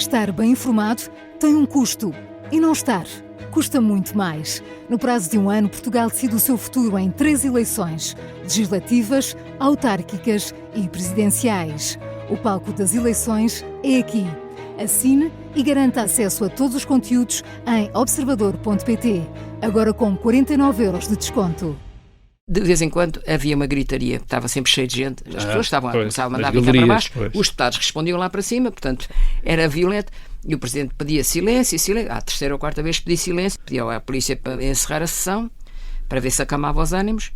Estar bem informado tem um custo. E não estar custa muito mais. No prazo de um ano, Portugal decide o seu futuro em 3 eleições: legislativas, autárquicas e presidenciais. O palco das eleições é aqui. Assine e garanta acesso a todos os conteúdos em observador.pt. Agora com 49€ de desconto. De vez em quando havia uma gritaria, estava sempre cheio de gente, as pessoas começavam a mandar vir cá para baixo, os deputados respondiam lá para cima, portanto era violento, e o Presidente pedia silêncio, à terceira ou quarta vez pedia silêncio, pedia à polícia para encerrar a sessão, para ver se acalmava os ânimos,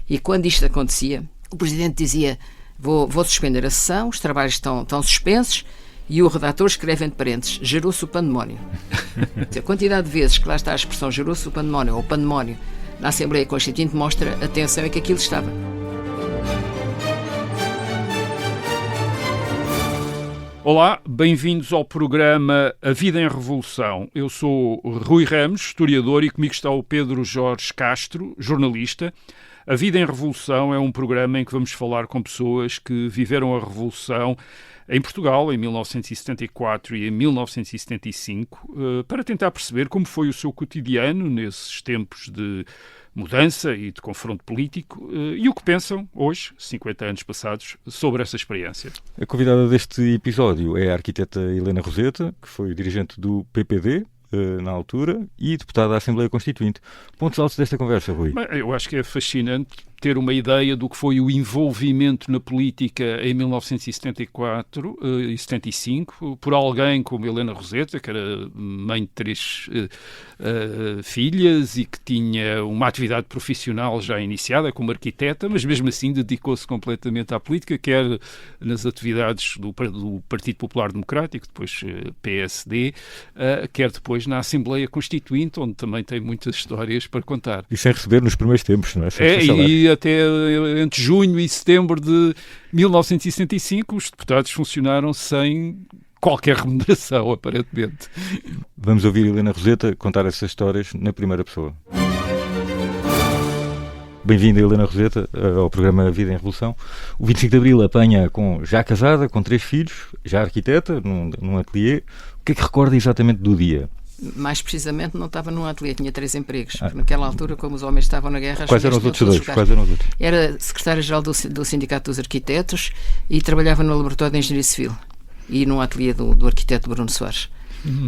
e quando isto acontecia, o Presidente dizia: vou suspender a sessão, os trabalhos estão suspensos, e o redator escreve entre parênteses: gerou-se o pandemónio. A quantidade de vezes que lá está a expressão gerou-se o pandemónio, ou pandemónio, na Assembleia Constituinte, mostra a tensão em que aquilo estava. Olá, bem-vindos ao programa A Vida em Revolução. Eu sou Rui Ramos, historiador, e comigo está o Pedro Jorge Castro, jornalista. A Vida em Revolução é um programa em que vamos falar com pessoas que viveram a Revolução em Portugal, em 1974 e em 1975, para tentar perceber como foi o seu cotidiano nesses tempos de mudança e de confronto político e o que pensam hoje, 50 anos passados, sobre essa experiência. A convidada deste episódio é a arquiteta Helena Roseta, que foi dirigente do PPD na altura e deputada da Assembleia Constituinte. Pontos altos desta conversa, Rui? Eu acho que é fascinante ter uma ideia do que foi o envolvimento na política em 1974 e 75 por alguém como Helena Roseta, que era mãe de 3 filhas e que tinha uma atividade profissional já iniciada como arquiteta, mas mesmo assim dedicou-se completamente à política, quer nas atividades do Partido Popular Democrático, depois PSD, quer depois na Assembleia Constituinte, onde também tem muitas histórias para contar. E sem receber nos primeiros tempos, não é? E até entre junho e setembro de 1975 os deputados funcionaram sem qualquer remuneração, aparentemente. Vamos ouvir Helena Roseta contar essas histórias na primeira pessoa. Bem-vinda, Helena Roseta, ao programa Vida em Revolução. O 25 de Abril apanha já casada, com 3 filhos, já arquiteta, num ateliê. O que é que recorda exatamente do dia? Mais precisamente, não estava num ateliê, tinha 3 empregos. Naquela altura, como os homens estavam na guerra... Quais eram os outros dois? Era secretária-geral do Sindicato dos Arquitetos e trabalhava no Laboratório de Engenharia Civil e num ateliê do arquiteto Bruno Soares.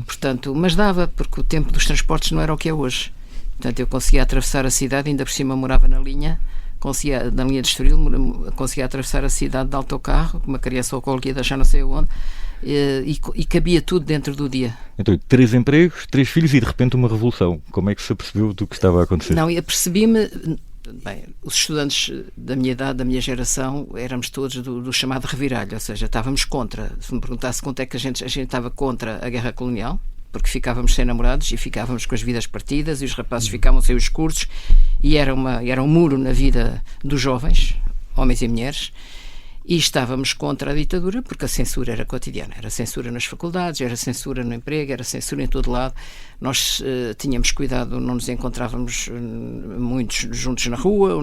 Portanto, mas dava, porque o tempo dos transportes não era o que é hoje. Portanto, eu conseguia atravessar a cidade, ainda por cima morava na linha de Estoril, conseguia atravessar a cidade de autocarro, uma criança ao colo que ia deixar não sei aonde, e cabia tudo dentro do dia. Então, 3 empregos, 3 filhos e de repente uma revolução. Como é que se apercebeu do que estava a acontecer? Não, eu apercebi-me... Bem, os estudantes da minha idade, da minha geração, éramos todos do chamado reviralho, ou seja, estávamos contra. Se me perguntasse quanto é que a gente estava contra a guerra colonial, porque ficávamos sem namorados e ficávamos com as vidas partidas e os rapazes ficavam sem os cursos e era um muro na vida dos jovens, homens e mulheres, e estávamos contra a ditadura porque a censura era cotidiana, era censura nas faculdades, era censura no emprego, era censura em todo lado. Nós tínhamos cuidado, não nos encontrávamos muitos juntos na rua,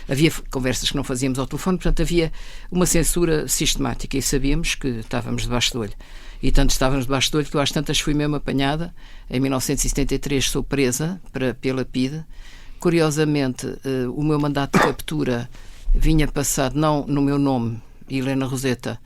havia conversas que não fazíamos ao telefone, portanto havia uma censura sistemática e sabíamos que estávamos debaixo do olho. E tanto estávamos debaixo do olho que eu às tantas fui mesmo apanhada. Em 1973 sou presa pela PIDE. Curiosamente, o meu mandato de captura vinha passado não no meu nome, Helena Roseta,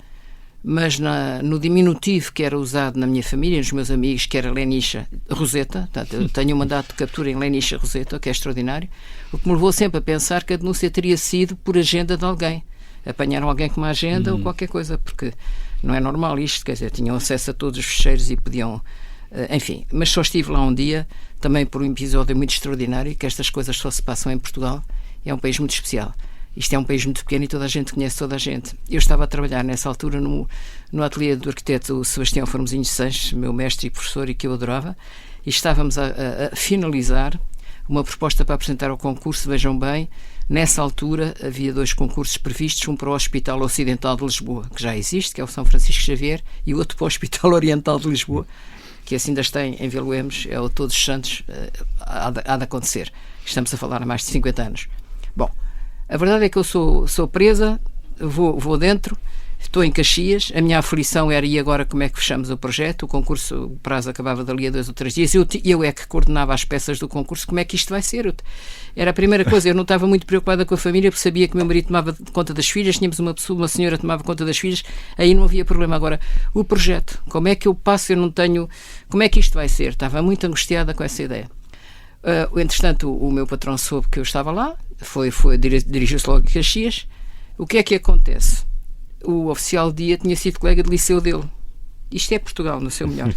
mas no diminutivo que era usado na minha família, nos meus amigos, que era Lenicha Roseta. Portanto, eu tenho um mandato de captura em Lenicha Roseta, que é extraordinário, o que me levou sempre a pensar que a denúncia teria sido por agenda de alguém. Apanharam alguém com uma agenda ou qualquer coisa, porque não é normal isto, quer dizer, tinham acesso a todos os ficheiros e podiam... enfim, mas só estive lá um dia, também por um episódio muito extraordinário, que estas coisas só se passam em Portugal. É um país muito especial. Isto é um país muito pequeno e toda a gente conhece toda a gente. Eu estava a trabalhar nessa altura no ateliê do arquiteto Sebastião Formosinho Sanches, meu mestre e professor e que eu adorava, e estávamos a finalizar uma proposta para apresentar ao concurso. Vejam bem, nessa altura havia 2 concursos previstos, um para o Hospital Ocidental de Lisboa, que já existe, que é o São Francisco Xavier, e outro para o Hospital Oriental de Lisboa, que assim ainda está em Vila Lemos, é o Todos os Santos, há de acontecer. Estamos a falar há mais de 50 anos. Bom, a verdade é que eu sou presa, vou dentro, Estou em Caxias, a minha aflição era, e agora como é que fechamos o projeto? O concurso, o prazo acabava dali a 2 ou 3 dias, eu é que coordenava as peças do concurso, como é que isto vai ser? Era a primeira coisa, eu não estava muito preocupada com a família, porque sabia que o meu marido tomava conta das filhas, tínhamos uma senhora que tomava conta das filhas, aí não havia problema. Agora, o projeto, como é que eu passo, eu não tenho, como é que isto vai ser? Estava muito angustiada com essa ideia. Entretanto, o meu patrão soube que eu estava lá, dirigiu-se logo a Caxias. O que é que acontece? O oficial de dia tinha sido colega de liceu dele. Isto é Portugal, no seu melhor.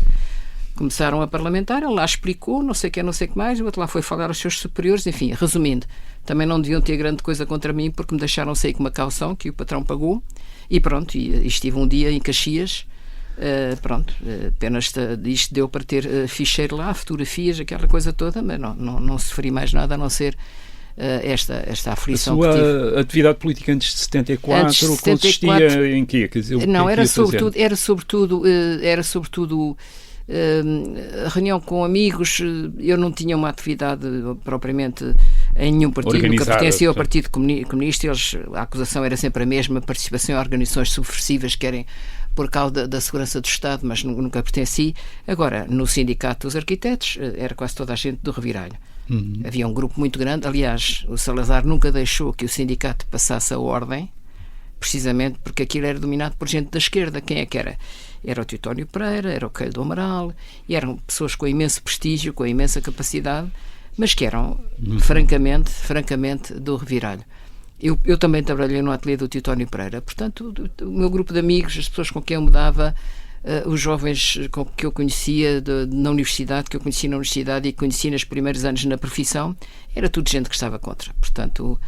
Começaram a parlamentar, ele lá explicou, não sei o que mais, o outro lá foi falar aos seus superiores, enfim, resumindo, também não deviam ter grande coisa contra mim porque me deixaram sair com uma caução que o patrão pagou e pronto, e estive um dia em Caxias, apenas isto deu para ter ficheiro lá, fotografias, aquela coisa toda, mas não sofri mais nada a não ser esta aflição que tive. A sua atividade política antes de 74 consistia em quê? Quer dizer, não, era sobretudo a reunião com amigos. Eu não tinha uma atividade propriamente em nenhum partido, nunca pertencia ao Partido Comunista. A acusação era sempre a mesma, participação em organizações subversivas que querem por causa da segurança do Estado, mas nunca pertenci. Agora, no Sindicato dos Arquitetos, era quase toda a gente do Reviralho. Havia um grupo muito grande. Aliás, o Salazar nunca deixou que o sindicato passasse a ordem, precisamente porque aquilo era dominado por gente da esquerda. Quem é que era? Era o Teutónio Pereira, era o Coelho do Amaral, e eram pessoas com imenso prestígio, com imensa capacidade, mas que eram, francamente, do Reviralho. Eu também trabalhei no ateliê do Teutónio Pereira, portanto, o meu grupo de amigos, as pessoas com quem eu me dava, os jovens que eu conhecia na universidade, que eu conheci na universidade e que conheci nos primeiros anos na profissão, era tudo gente que estava contra. Portanto,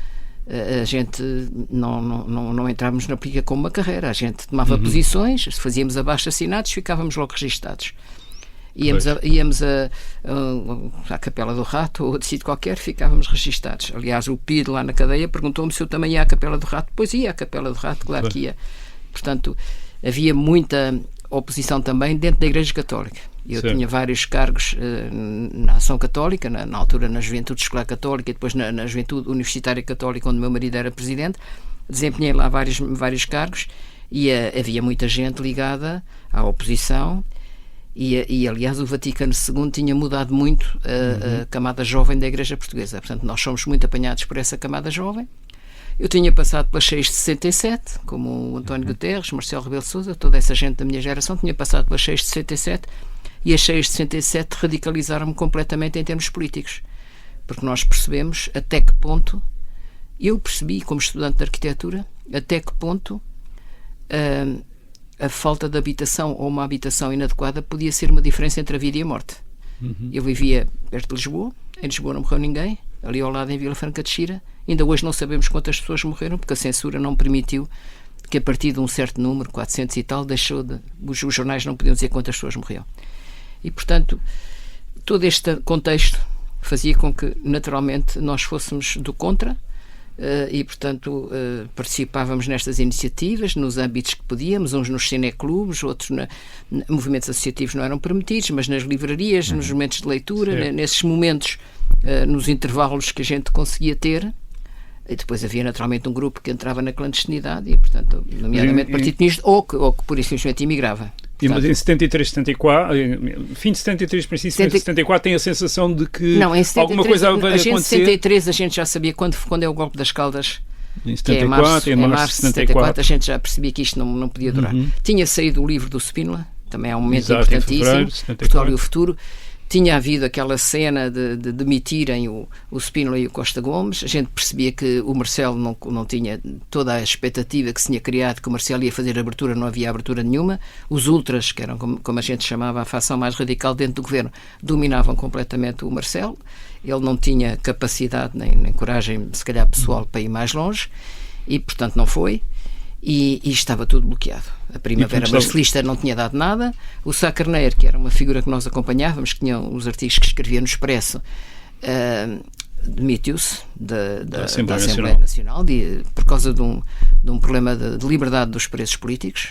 a gente não entrávamos na política como uma carreira, a gente tomava posições, fazíamos abaixo-assinados, ficávamos logo registados. Íamos à Capela do Rato ou a sítio qualquer, ficávamos registados. Aliás, o PID lá na cadeia perguntou-me se eu também ia à Capela do Rato. Pois ia à Capela do Rato, claro que ia. Portanto, havia muita oposição também dentro da Igreja Católica. Eu tinha vários cargos na Ação Católica, na altura na Juventude Escolar Católica e depois na Juventude Universitária Católica, onde meu marido era presidente. Desempenhei lá vários cargos e havia muita gente ligada à oposição e aliás, o Vaticano II tinha mudado muito a camada jovem da Igreja Portuguesa. Portanto, nós somos muito apanhados por essa camada jovem. Eu tinha passado pelas cheias de 67, como o António Guterres, Marcelo Rebelo de Sousa, toda essa gente da minha geração tinha passado pelas cheias de 67 e as cheias de 67 radicalizaram-me completamente em termos políticos, porque nós percebemos até que ponto, eu percebi como estudante de arquitetura, até que ponto a falta de habitação ou uma habitação inadequada podia ser uma diferença entre a vida e a morte. Eu vivia perto de Lisboa, em Lisboa não morreu ninguém, ali ao lado em Vila Franca de Xira. Ainda hoje não sabemos quantas pessoas morreram, porque a censura não permitiu que a partir de um certo número, 400 e tal, os jornais não podiam dizer quantas pessoas morriam. E, portanto, todo este contexto fazia com que, naturalmente, nós fôssemos do contra e, portanto, participávamos nestas iniciativas, nos âmbitos que podíamos, uns nos cineclubes, outros movimentos associativos não eram permitidos, mas nas livrarias, nos momentos de leitura, nesses momentos, nos intervalos que a gente conseguia ter. E depois havia naturalmente um grupo que entrava na clandestinidade e, portanto, nomeadamente Partido Comunista, ou que por isso simplesmente imigrava. Portanto, mas em 73, 74, fim de 73, princípio de 74, tem a sensação de que não, em 73, alguma coisa vai acontecer? Em 73 a gente já sabia quando é o golpe das Caldas, em 74, que é em março de 74, a gente já percebia que isto não podia durar. Tinha saído o livro do Spínola, também é um momento importantíssimo, Portugal e o Futuro. Tinha havido aquela cena de demitirem o Spínola e o Costa Gomes. A gente percebia que o Marcelo não tinha toda a expectativa que se tinha criado, que o Marcelo ia fazer abertura, não havia abertura nenhuma. Os ultras, que eram como a gente chamava a facção mais radical dentro do governo, dominavam completamente o Marcelo. Ele não tinha capacidade nem coragem, se calhar pessoal, para ir mais longe e, portanto, não foi. E estava tudo bloqueado. A Primavera Marcelista não tinha dado nada. O Sá Carneiro, que era uma figura que nós acompanhávamos, que tinha os artigos que escrevia no Expresso, demitiu-se da Assembleia Nacional por causa de um problema de liberdade dos presos políticos.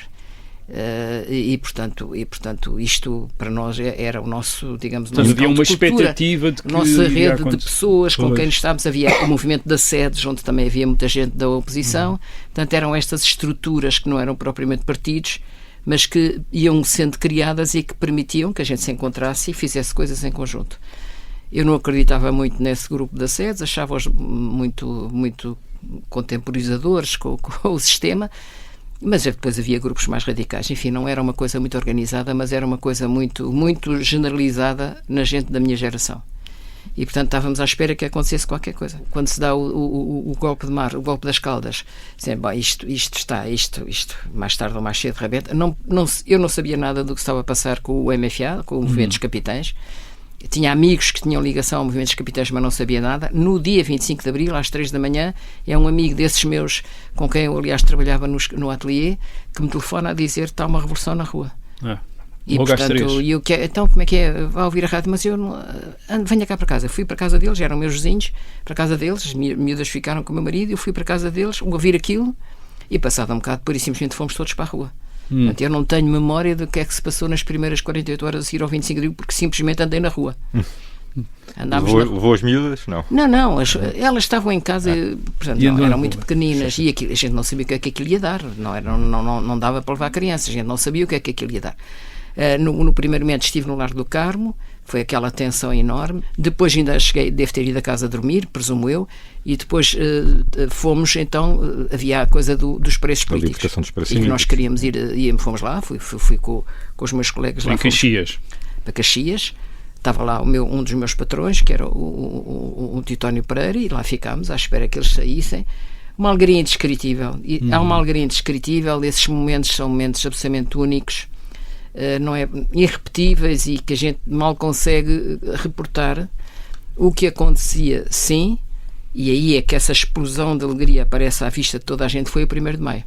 E portanto isto para nós era o nosso, digamos, então, havia uma expectativa de que nossa rede de pessoas com quem estávamos. Havia o movimento das sedes, onde também havia muita gente da oposição. Portanto, eram estas estruturas que não eram propriamente partidos, mas que iam sendo criadas e que permitiam que a gente se encontrasse e fizesse coisas em conjunto. Eu não acreditava muito nesse grupo das sedes, achava-os muito contemporizadores com o sistema, mas depois havia grupos mais radicais. Enfim, não era uma coisa muito organizada, mas era uma coisa muito generalizada na gente da minha geração. E, portanto, estávamos à espera que acontecesse qualquer coisa. Quando se dá o golpe de mar, o golpe das Caldas, dizendo, bom, isto mais tarde ou mais cedo rebenta. Eu não sabia nada do que estava a passar com o MFA, com o Movimento dos Capitães. Tinha amigos que tinham ligação ao Movimento dos Capitães, mas não sabia nada. No dia 25 de Abril, às 3 da manhã, é um amigo desses meus, com quem eu, aliás, trabalhava no ateliê, que me telefona a dizer que está uma revolução na rua. E, portanto, então como é que é? Vai ouvir a rádio? Mas eu não... venha cá para casa. Fui para a casa deles, eram meus vizinhos, para a casa deles, as miúdas ficaram com o meu marido, eu fui para a casa deles, ouvir aquilo, e passado um bocado, pura e simplesmente fomos todos para a rua. Portanto, eu não tenho memória do que é que se passou nas primeiras 48 horas a seguir ao 25 de abril, porque simplesmente andei na rua. Levou as miúdas? Não, elas estavam em casa, portanto, eram muito pequeninas, e aquilo, a gente não sabia o que é que aquilo ia dar, não dava para levar crianças, a gente não sabia o que é que aquilo ia dar. No primeiro momento estive no Largo do Carmo, foi aquela tensão enorme. Depois ainda cheguei, devo ter ido a casa dormir, presumo eu, e depois fomos, então, havia a coisa dos preços políticos. E que nós queríamos ir, fomos lá, fui com os meus colegas lá. Em Caxias. Para Caxias. Estava lá um dos meus patrões, que era o Titónio Pereira, e lá ficámos à espera que eles saíssem. Uma alegria indescritível. Há uma alegria indescritível, esses momentos são momentos absolutamente únicos. Não é, irrepetíveis, e que a gente mal consegue reportar o que acontecia, sim, e aí é que essa explosão de alegria aparece à vista de toda a gente. Foi o 1º de Maio.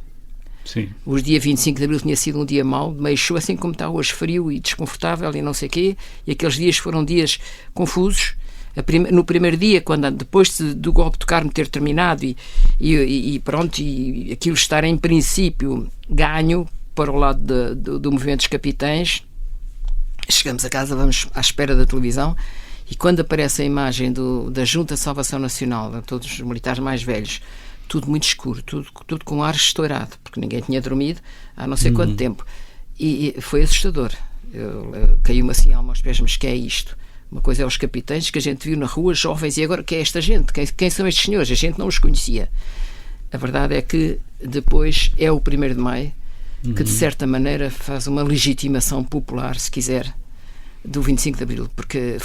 Sim. O dia 25 de Abril tinha sido um dia mau, meio chuva, assim como está hoje, frio e desconfortável e não sei o quê, e aqueles dias foram dias confusos. No primeiro dia, depois do golpe do Carmo ter terminado e pronto, e aquilo estar em princípio ganho para o lado do Movimento dos Capitães, chegamos a casa, vamos à espera da televisão, e quando aparece a imagem da Junta de Salvação Nacional, todos os militares mais velhos, tudo muito escuro, tudo com ar estourado, porque ninguém tinha dormido há não sei quanto tempo, e foi assustador. Caiu-me assim a alma aos pés, mas que é isto? Uma coisa é os capitães que a gente viu na rua, jovens, e agora que é esta gente? Quem são estes senhores? A gente não os conhecia. A verdade é que depois é o 1º de Maio, que de certa maneira faz uma legitimação popular, se quiser, do 25 de Abril, porque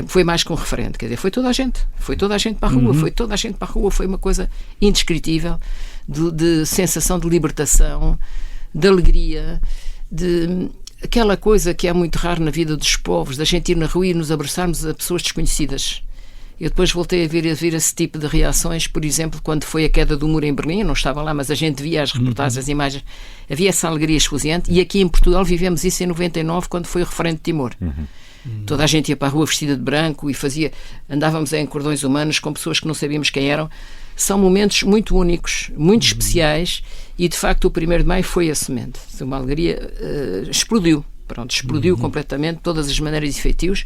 foi mais que um referente, quer dizer, foi toda a gente para a rua, foi uma coisa indescritível, de sensação de libertação, de alegria, de aquela coisa que é muito raro na vida dos povos, da gente ir na rua e nos abraçarmos a pessoas desconhecidas. Eu depois voltei a ver esse tipo de reações, por exemplo, quando foi a queda do muro em Berlim. Eu não estava lá, mas a gente via as reportagens, as imagens, havia essa alegria esfuziante, e aqui em Portugal vivemos isso em 99, quando foi o referendo de Timor. Toda a gente ia para a rua vestida de branco e andávamos em cordões humanos com pessoas que não sabíamos quem eram. São momentos muito únicos, muito especiais, e de facto o 1º de Maio foi a semente. Uma alegria explodiu completamente, todas as maneiras e feitios.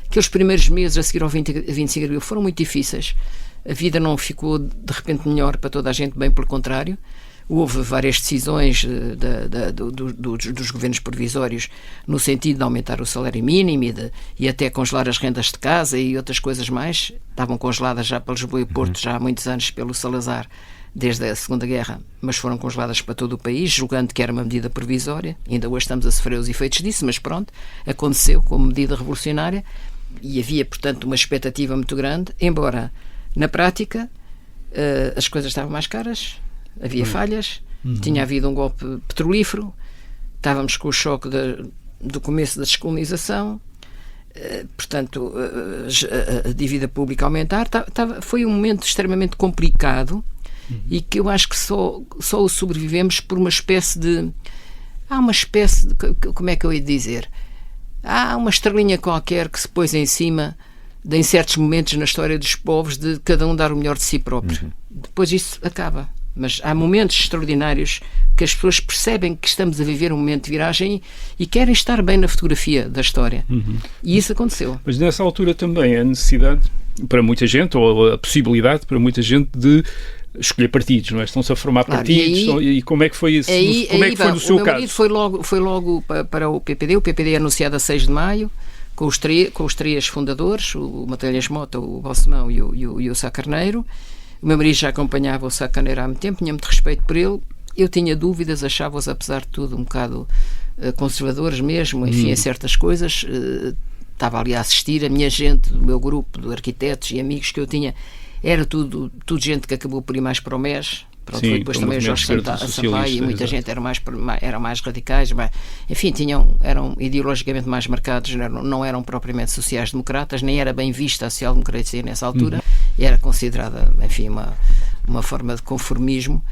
Aqueles primeiros meses a seguir ao 25 de Abril foram muito difíceis. A vida não ficou de repente melhor para toda a gente, bem pelo contrário. Houve várias decisões dos governos provisórios no sentido de aumentar o salário mínimo e até congelar as rendas de casa e outras coisas mais. Estavam congeladas já para Lisboa e Porto já há muitos anos pelo Salazar, desde a Segunda Guerra, mas foram congeladas para todo o país, julgando que era uma medida provisória. Ainda hoje estamos a sofrer os efeitos disso, mas pronto, aconteceu como medida revolucionária. E havia, portanto, uma expectativa muito grande, embora, na prática, as coisas estavam mais caras, havia falhas, tinha havido um golpe petrolífero, estávamos com o choque do começo da descolonização, portanto, a dívida pública a aumentar, foi um momento extremamente complicado, e que eu acho que só o sobrevivemos por uma espécie de... como é que eu ia dizer? Há uma estrelinha qualquer que se pôs em cima em certos momentos na história dos povos, de cada um dar o melhor de si próprio. Depois isso acaba. mas há momentos extraordinários que as pessoas percebem que estamos a viver um momento de viragem e querem estar bem na fotografia da história. E isso aconteceu. Mas nessa altura também a necessidade para muita gente, ou a possibilidade para muita gente de escolher partidos, não é? Estão-se a formar partidos, e como é que foi isso? Como é que foi no seu caso? Foi logo para o PPD. O PPD é anunciado a 6 de maio, com os três fundadores, o Magalhães Mota, o Balsemão e o Sá Carneiro. O meu marido já acompanhava o Sá Carneiro há muito tempo, tinha muito respeito por ele. Eu tinha dúvidas, achava-os, apesar de tudo, um bocado conservadores mesmo, enfim, em certas coisas. Estava ali a assistir, a minha gente, o meu grupo de arquitetos e amigos que eu tinha, era tudo gente que acabou por ir mais para o MES. Pronto, sim, foi depois também o Jorge Sampaio e muita gente eram mais radicais, enfim, eram ideologicamente mais marcados, não eram propriamente sociais-democratas, nem era bem vista a social-democracia nessa altura, e era considerada, enfim, uma forma de conformismo.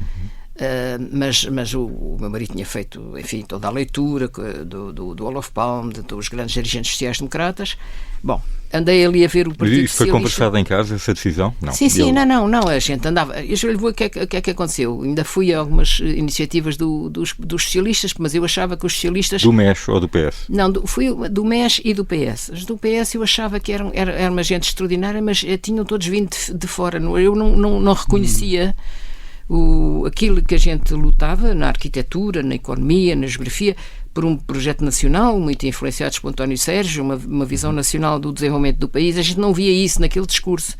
Mas o meu marido tinha feito, enfim, toda a leitura do Olof Palme, dos grandes dirigentes sociais-democratas. Bom, andei ali a ver o Partido Socialista. Foi conversado em casa essa decisão? Não. Sim, não, a gente andava. Eu já lhe vou o que é que aconteceu. Ainda fui a algumas iniciativas dos socialistas, mas eu achava que os socialistas... Do MES ou do PS? Não, fui do MES e do PS. Os do PS eu achava que era uma gente extraordinária, mas tinham todos vindo de fora. Eu não reconhecia aquilo que a gente lutava na arquitetura, na economia, na geografia, por um projeto nacional, muito influenciados por António Sérgio, uma visão nacional do desenvolvimento do país. A gente não via isso naquele discurso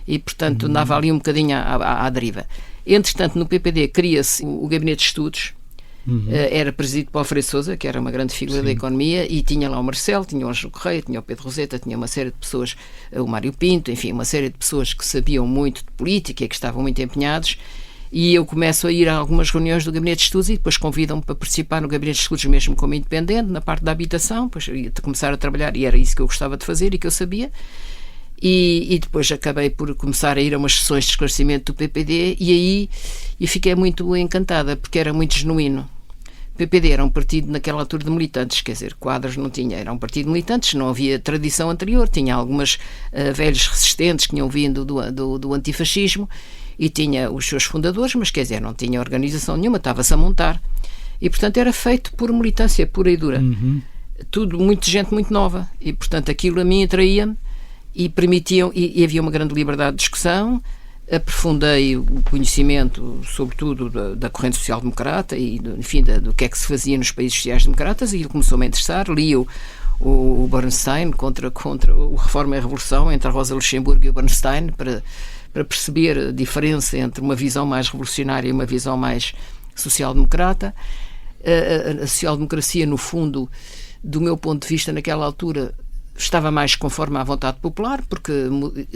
e, portanto, andava ali um bocadinho à deriva. Entretanto, no PPD cria-se o Gabinete de Estudos, era presidido por Alfredo Sousa, que era uma grande figura da economia, e tinha lá o Marcelo, tinha o Ângelo Correia, tinha o Pedro Roseta, tinha uma série de pessoas, o Mário Pinto, enfim, uma série de pessoas que sabiam muito de política e que estavam muito empenhados. E eu começo a ir a algumas reuniões do Gabinete de Estudos e depois convidam-me para participar no Gabinete de Estudos mesmo como independente, na parte da habitação, depois começar a trabalhar, e era isso que eu gostava de fazer e que eu sabia. E depois acabei por começar a ir a umas sessões de esclarecimento do PPD, e aí eu fiquei muito encantada, porque era muito genuíno. O PPD era um partido naquela altura de militantes, quer dizer, quadros não tinha, era um partido de militantes, não havia tradição anterior, tinha algumas velhos resistentes que tinham vindo do antifascismo, e tinha os seus fundadores, mas quer dizer, não tinha organização nenhuma, estava-se a montar. E, portanto, era feito por militância pura e dura. Tudo, muita gente muito nova. E, portanto, aquilo a mim atraía-me e permitiam, e havia uma grande liberdade de discussão. Aprofundei o conhecimento, sobretudo, da corrente social-democrata e, enfim, do que é que se fazia nos países sociais-democratas, e ele começou-me a interessar. Li o Bernstein contra o Reforma e a Revolução, entre a Rosa Luxemburgo e o Bernstein, para perceber a diferença entre uma visão mais revolucionária e uma visão mais social-democrata. A social-democracia, no fundo, do meu ponto de vista, naquela altura, estava mais conforme à vontade popular, porque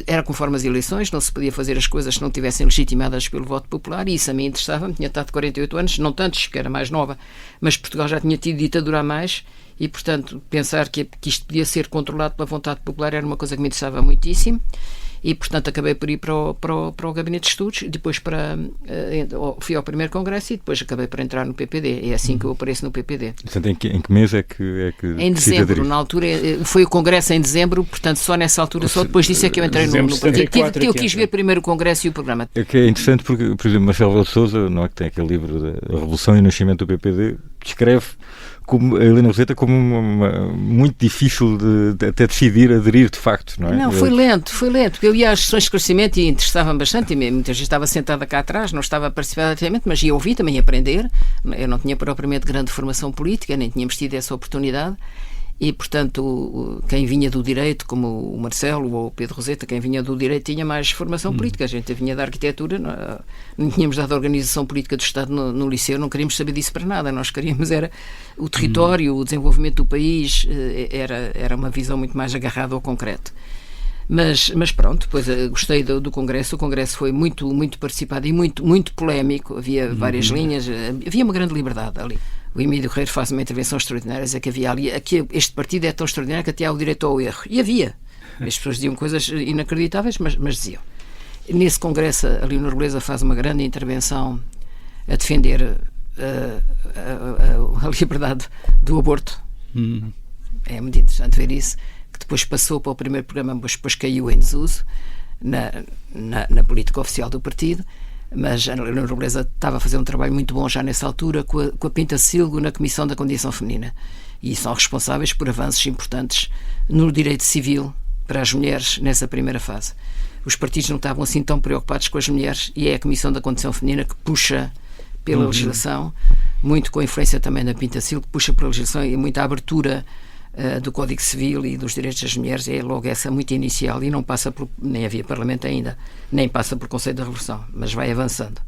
era conforme as eleições, não se podia fazer as coisas se não tivessem legitimadas pelo voto popular, e isso a mim interessava-me. Tinha estado 48 anos, não tantos, porque era mais nova, mas Portugal já tinha tido ditadura a mais, e, portanto, pensar que isto podia ser controlado pela vontade popular era uma coisa que me interessava muitíssimo. E, portanto, acabei por ir para o Gabinete de Estudos, depois fui ao primeiro congresso e depois acabei por entrar no PPD. É assim que eu apareço no PPD. Portanto, em que mês é que em dezembro, na altura, foi o congresso em dezembro, portanto, só nessa altura, só depois disso é que eu entrei no partido. Eu quis ver primeiro o congresso e o programa. É que é interessante porque, por exemplo, Marcelo Rebelo de Sousa, não é, que tem aquele livro da Revolução e o Nascimento do PPD, descreve como a Helena Roseta como muito difícil de até decidir aderir de facto, não é? Não, foi lento, porque eu ia às sessões de esclarecimento e interessava-me bastante, e muitas vezes estava sentada cá atrás, não estava a participar ativamente, mas ia ouvir, também aprender. Eu não tinha propriamente grande formação política, nem tínhamos tido essa oportunidade. E, portanto, quem vinha do direito, como o Marcelo ou o Pedro Roseta, quem vinha do direito tinha mais formação política. A gente vinha da arquitetura, não tínhamos dado a organização política do Estado no liceu, não queríamos saber disso para nada. Nós queríamos era o território, o desenvolvimento do país, era uma visão muito mais agarrada ao concreto. Mas pronto, depois gostei do Congresso. O Congresso foi muito, muito participado e muito, muito polémico. Havia várias linhas, havia uma grande liberdade ali. O Emílio Guerreiro faz uma intervenção extraordinária, é que havia ali, aqui este partido é tão extraordinário que até há o direito ao erro. E havia. As pessoas diziam coisas inacreditáveis, mas diziam. Nesse congresso, a Leonor Beleza faz uma grande intervenção a defender a liberdade do aborto. É muito interessante ver isso, que depois passou para o primeiro programa, mas depois caiu em desuso na política oficial do partido. Mas a Leonor Nobleza estava a fazer um trabalho muito bom já nessa altura com a Pintacilgo na Comissão da Condição Feminina, e são responsáveis por avanços importantes no direito civil para as mulheres nessa primeira fase. Os partidos não estavam assim tão preocupados com as mulheres, e é a Comissão da Condição Feminina que puxa pela legislação, muito com a influência também da Pintacilgo, que puxa pela legislação e muita abertura do Código Civil e dos direitos das mulheres. É logo essa muito inicial, e não passa por, nem havia Parlamento ainda, nem passa por Conselho da Revolução, mas vai avançando.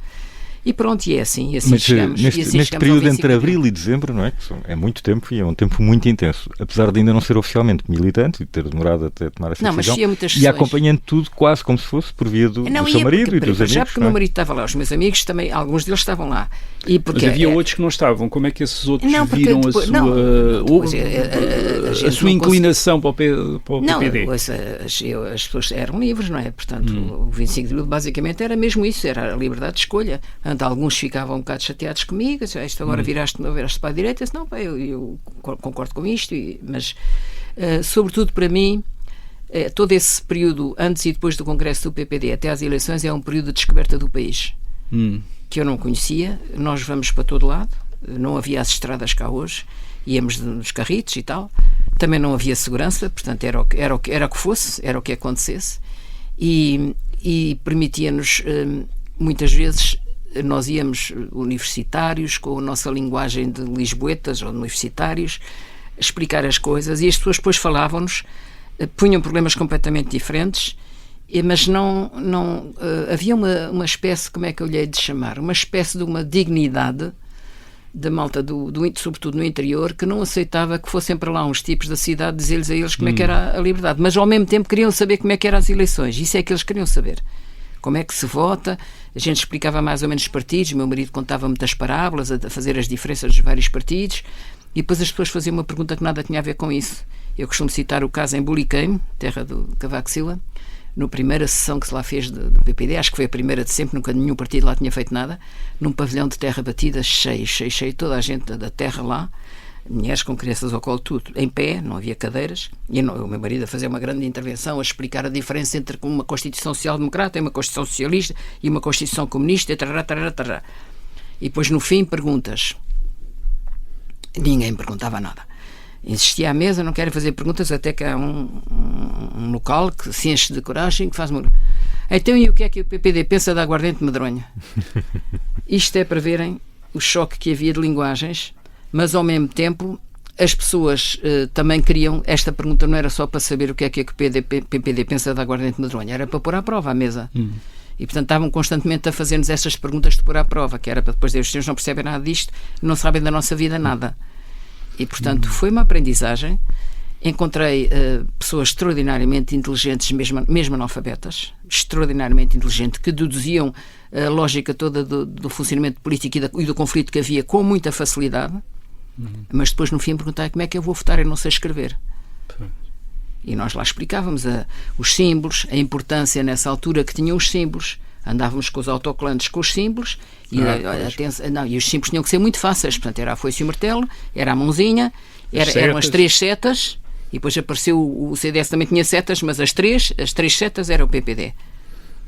E pronto, e é assim, e assim mas, chegamos. Neste período entre abril e dezembro, não é? É muito tempo, e é um tempo muito intenso, apesar de ainda não ser oficialmente militante e ter demorado até tomar essa decisão. Mas tinha muitas e sessões. acompanhando tudo quase como se fosse por via do seu marido e dos amigos. Já porque o meu marido estava lá, os meus amigos também, alguns deles estavam lá. E porque, mas havia outros que não estavam. Como é que esses outros viram a sua inclinação para o PPD? Não, as pessoas eram livres, não é? Portanto, o 25 de abril basicamente era mesmo isso, era a liberdade de escolha. Portanto, alguns ficavam um bocado chateados comigo, isto agora viraste para a direita. Não, pá, eu concordo com isto, mas sobretudo para mim, todo esse período antes e depois do Congresso do PPD até às eleições é um período de descoberta do país, que eu não conhecia. Nós vamos para todo lado, não havia as estradas cá hoje, íamos nos carritos e tal, também não havia segurança, portanto era o que fosse, era o que acontecesse, e permitia-nos muitas vezes. Nós íamos universitários, com a nossa linguagem de lisboetas ou de universitários, explicar as coisas, e as pessoas depois falavam-nos, punham problemas completamente diferentes, mas não havia uma espécie, como é que eu lhe hei de chamar, uma espécie de uma dignidade da malta, sobretudo no interior, que não aceitava que fossem para lá uns tipos da cidade dizer-lhes a eles como é que era a liberdade, mas ao mesmo tempo queriam saber como é que eram as eleições. Isso é que eles queriam saber. Como é que se vota? A gente explicava mais ou menos os partidos, o meu marido contava muitas parábolas a fazer as diferenças dos vários partidos, e depois as pessoas faziam uma pergunta que nada tinha a ver com isso. Eu costumo citar o caso em Buliqueime, terra do Cavaco Silva, na primeira sessão que se lá fez do PPD, acho que foi a primeira de sempre, nunca nenhum partido lá tinha feito nada, num pavilhão de terra batida, cheio, toda a gente da terra lá, mulheres com crianças ao colo, tudo em pé, não havia cadeiras, e o meu marido a fazer uma grande intervenção, a explicar a diferença entre uma Constituição Social-Democrata e uma Constituição Socialista e uma Constituição Comunista, tarará. E depois no fim perguntas. Ninguém perguntava nada. Insistia à mesa, não querem fazer perguntas, até que há um local que se enche de coragem, que faz uma... Então, e o que é que o PPD pensa da aguardente medronha? Isto é para verem o choque que havia de linguagens, mas ao mesmo tempo as pessoas também queriam, esta pergunta não era só para saber o que é que o PPD pensa da aguardente medronha, era para pôr à prova à mesa. E portanto estavam constantemente a fazer-nos estas perguntas de pôr à prova, que era para depois dizer, os senhores não percebem nada disto, não sabem da nossa vida nada. E portanto foi uma aprendizagem. Encontrei pessoas extraordinariamente inteligentes, mesmo analfabetas, extraordinariamente inteligentes, que deduziam a lógica toda do funcionamento político e do conflito que havia com muita facilidade. Mas depois no fim perguntei como é que eu vou votar, eu não sei escrever. E nós lá explicávamos os símbolos, a importância nessa altura que tinham os símbolos. Andávamos com os autocolantes com os símbolos e os símbolos tinham que ser muito fáceis, portanto era a foice e o martelo, era a mãozinha, eram as 3 setas, e depois apareceu o CDS também tinha setas, mas as três setas era o PPD.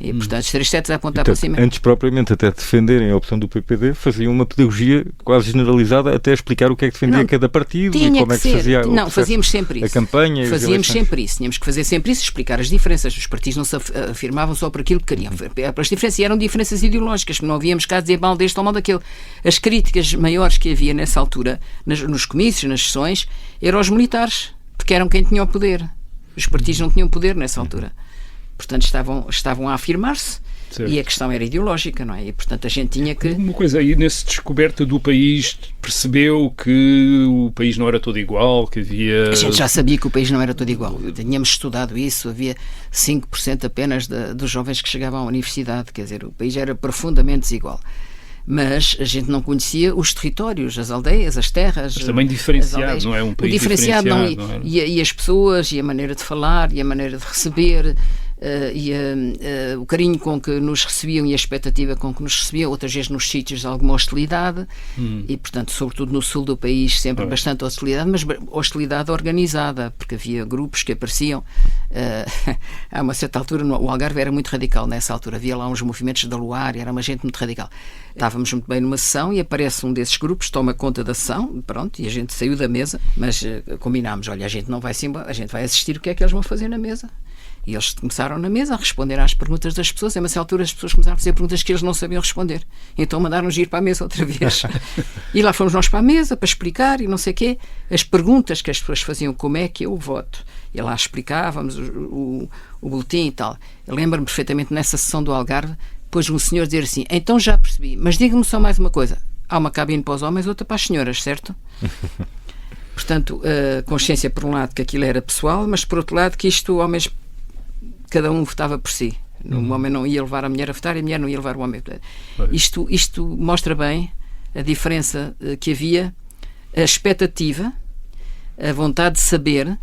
E, portanto, as 3 setas a apontar para cima. Antes propriamente até defenderem a opção do PPD, faziam uma pedagogia quase generalizada até explicar o que é que defendia cada partido e como é que se fazia fazíamos sempre isso. A campanha. Fazíamos sempre isso. Tínhamos que fazer sempre isso, explicar as diferenças. Os partidos não se afirmavam só por aquilo que queriam. As diferenças eram diferenças ideológicas, não havíamos cá dizer mal deste ou mal daquele. As críticas maiores que havia nessa altura, nos comícios, nas sessões, eram os militares, porque eram quem tinha o poder. Os partidos não tinham poder nessa altura. Portanto, estavam a afirmar-se. Certo. E a questão era ideológica, não é? E, portanto, a gente tinha que... Uma coisa aí, nessa descoberta do país, percebeu que o país não era todo igual, que havia... A gente já sabia que o país não era todo igual. Tínhamos estudado isso, havia 5% apenas dos jovens que chegavam à universidade, quer dizer, o país era profundamente desigual. Mas a gente não conhecia os territórios, as aldeias, as terras. Mas também diferenciado, não é? Um país diferenciado. E as pessoas, e a maneira de falar, e a maneira de receber... o carinho com que nos recebiam e a expectativa com que nos recebiam, outras vezes nos sítios alguma hostilidade, e portanto, sobretudo no sul do país, sempre bastante hostilidade, mas hostilidade organizada, porque havia grupos que apareciam. A uma certa altura, o Algarve era muito radical nessa altura, havia lá uns movimentos da Luar, era uma gente muito radical. Estávamos muito bem numa sessão e aparece um desses grupos, toma conta da sessão, pronto, e a gente saiu da mesa, mas combinámos, olha, a gente não vai se embora, a gente vai assistir o que é que eles vão fazer na mesa. E eles começaram na mesa a responder às perguntas das pessoas. A uma certa altura as pessoas começaram a fazer perguntas que eles não sabiam responder. Então mandaram-nos ir para a mesa outra vez. E lá fomos nós para a mesa para explicar e não sei o quê. As perguntas que as pessoas faziam, como é que eu voto? E lá explicávamos o boletim e tal. Eu lembro-me perfeitamente nessa sessão do Algarve, depois um senhor dizer assim, então já percebi, mas diga-me só mais uma coisa. Há uma cabine para os homens, outra para as senhoras, certo? Portanto, consciência por um lado que aquilo era pessoal, mas por outro lado que isto, homens... Cada um votava por si. O homem não ia levar a mulher a votar e a mulher não ia levar o homem a votar. Isto mostra bem a diferença que havia, a expectativa, a vontade de saber,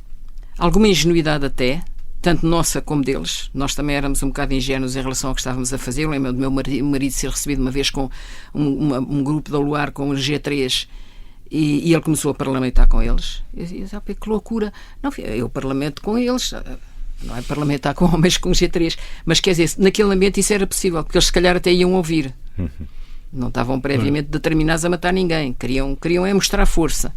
alguma ingenuidade até, tanto nossa como deles. Nós também éramos um bocado ingênuos em relação ao que estávamos a fazer. Eu lembro do meu marido ser recebido uma vez com um grupo da Luar com o G3 e ele começou a parlamentar com eles. Eu disse, que loucura. Não, eu parlamento com eles... Não é parlamentar com homens com G3, mas quer dizer, naquele ambiente isso era possível, porque eles se calhar até iam ouvir. Não estavam previamente determinados a matar ninguém, queriam mostrar força.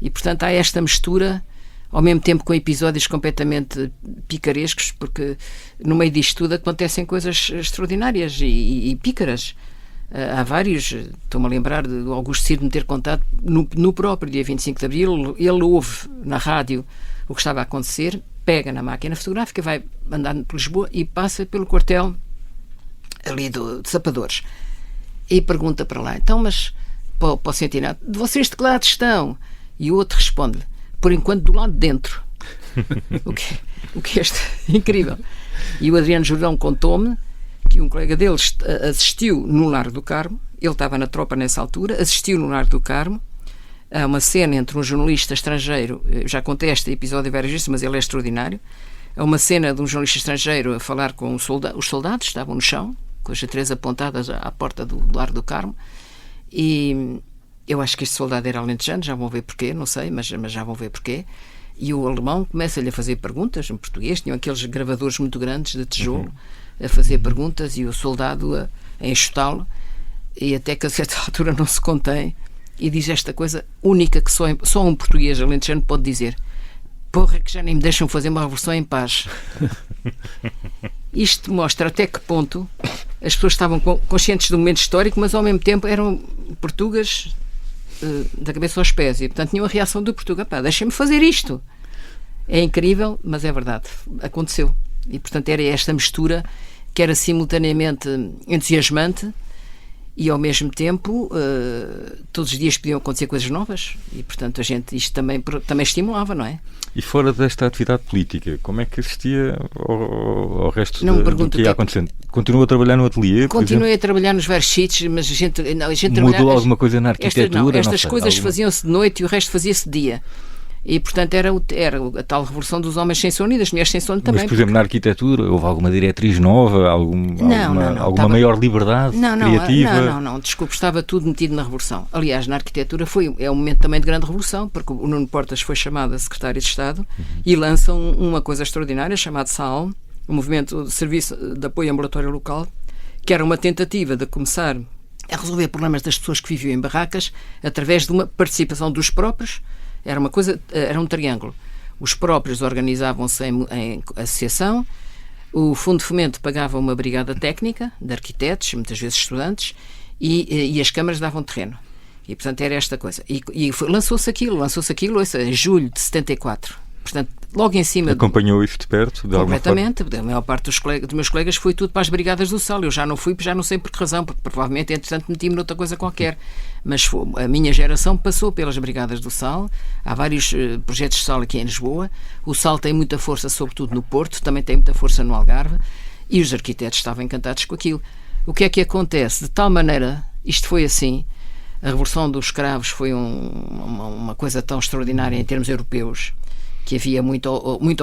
E portanto há esta mistura, ao mesmo tempo com episódios completamente picarescos, porque no meio disto tudo acontecem coisas extraordinárias e pícaras. Há vários, estou-me a lembrar do Augusto Ciro me ter contado no próprio dia 25 de Abril, ele ouve na rádio o que estava a acontecer, pega na máquina fotográfica, vai andar por Lisboa e passa pelo quartel ali de Sapadores e pergunta para lá, então, mas para o Centenário, vocês de que lado estão? E o outro responde-lhe, por enquanto do lado de dentro. o que é incrível. E o Adriano Jordão contou-me que um colega deles assistiu no Largo do Carmo, ele estava na tropa nessa altura, assistiu no Largo do Carmo a uma cena entre um jornalista estrangeiro, já contei este episódio várias vezes, mas ele é extraordinário, a uma cena de um jornalista estrangeiro a falar com os soldados, estavam no chão, com as três apontadas à porta do Largo do Carmo, e eu acho que este soldado era alentejano, já vão ver porquê, não sei, mas já vão ver porquê, e o alemão começa-lhe a fazer perguntas, em português, tinham aqueles gravadores muito grandes de tijolo, a fazer perguntas, e o soldado a enxotá-lo, e até que a certa altura não se contém, e diz esta coisa única que só um português alentejano pode dizer: porra, que já nem me deixam fazer uma revolução em paz. Isto mostra até que ponto as pessoas estavam conscientes do momento histórico, mas ao mesmo tempo eram portugueses da cabeça aos pés, e portanto tinham a reação do Portugal: pá, deixem-me fazer isto. É incrível, mas é verdade, aconteceu. E portanto era esta mistura que era simultaneamente entusiasmante e ao mesmo tempo todos os dias podiam acontecer coisas novas, e portanto isto também estimulava, não é? E fora desta atividade política, como é que assistia ao resto do que ia acontecendo? Continua a trabalhar no ateliê? Continuei a trabalhar nos vários sítios, mas a gente mudou alguma coisa na arquitetura? Estas coisas faziam-se de noite e o resto fazia-se de dia. E, portanto, era a tal revolução dos homens sem sono e das mulheres sem sono também. Mas, por exemplo, na arquitetura, houve alguma diretriz nova? Alguma maior liberdade criativa? Não, desculpe, estava tudo metido na revolução. Aliás, na arquitetura é um momento também de grande revolução, porque o Nuno Portas foi chamado a secretário de Estado e lança uma coisa extraordinária chamada SAAL, o Movimento de Serviço de Apoio Ambulatório Local, que era uma tentativa de começar a resolver problemas das pessoas que viviam em barracas através de uma participação dos próprios. Era um triângulo. Os próprios organizavam-se em associação, o Fundo de Fomento pagava uma brigada técnica de arquitetos, muitas vezes estudantes, e as câmaras davam terreno. E, portanto, era esta coisa. E lançou-se aquilo, em julho de 74. Portanto, logo em cima... Acompanhou isso de perto? Completamente. A maior parte dos meus colegas foi tudo para as Brigadas do Sal. Eu já não fui, já não sei por que razão, porque provavelmente, entretanto, meti-me noutra coisa qualquer. Mas a minha geração passou pelas Brigadas do Sal. Há vários projetos de sal aqui em Lisboa. O sal tem muita força, sobretudo no Porto, também tem muita força no Algarve, e os arquitetos estavam encantados com aquilo. O que é que acontece? De tal maneira, isto foi assim, a Revolução dos Escravos foi uma coisa tão extraordinária em termos europeus, que havia muito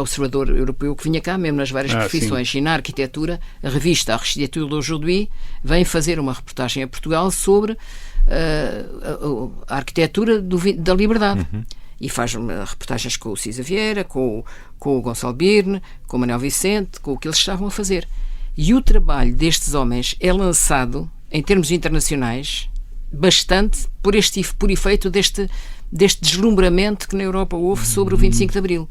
observador europeu que vinha cá, mesmo nas várias profissões. Sim. E na arquitetura, a revista Architecture d'aujourd'hui vem fazer uma reportagem a Portugal sobre a arquitetura da liberdade. E faz reportagens com o Cisa Vieira, com o Gonçalo Birne, com o Manuel Vicente, com o que eles estavam a fazer. E o trabalho destes homens é lançado, em termos internacionais, bastante por efeito deste deslumbramento que na Europa houve sobre o 25 de Abril.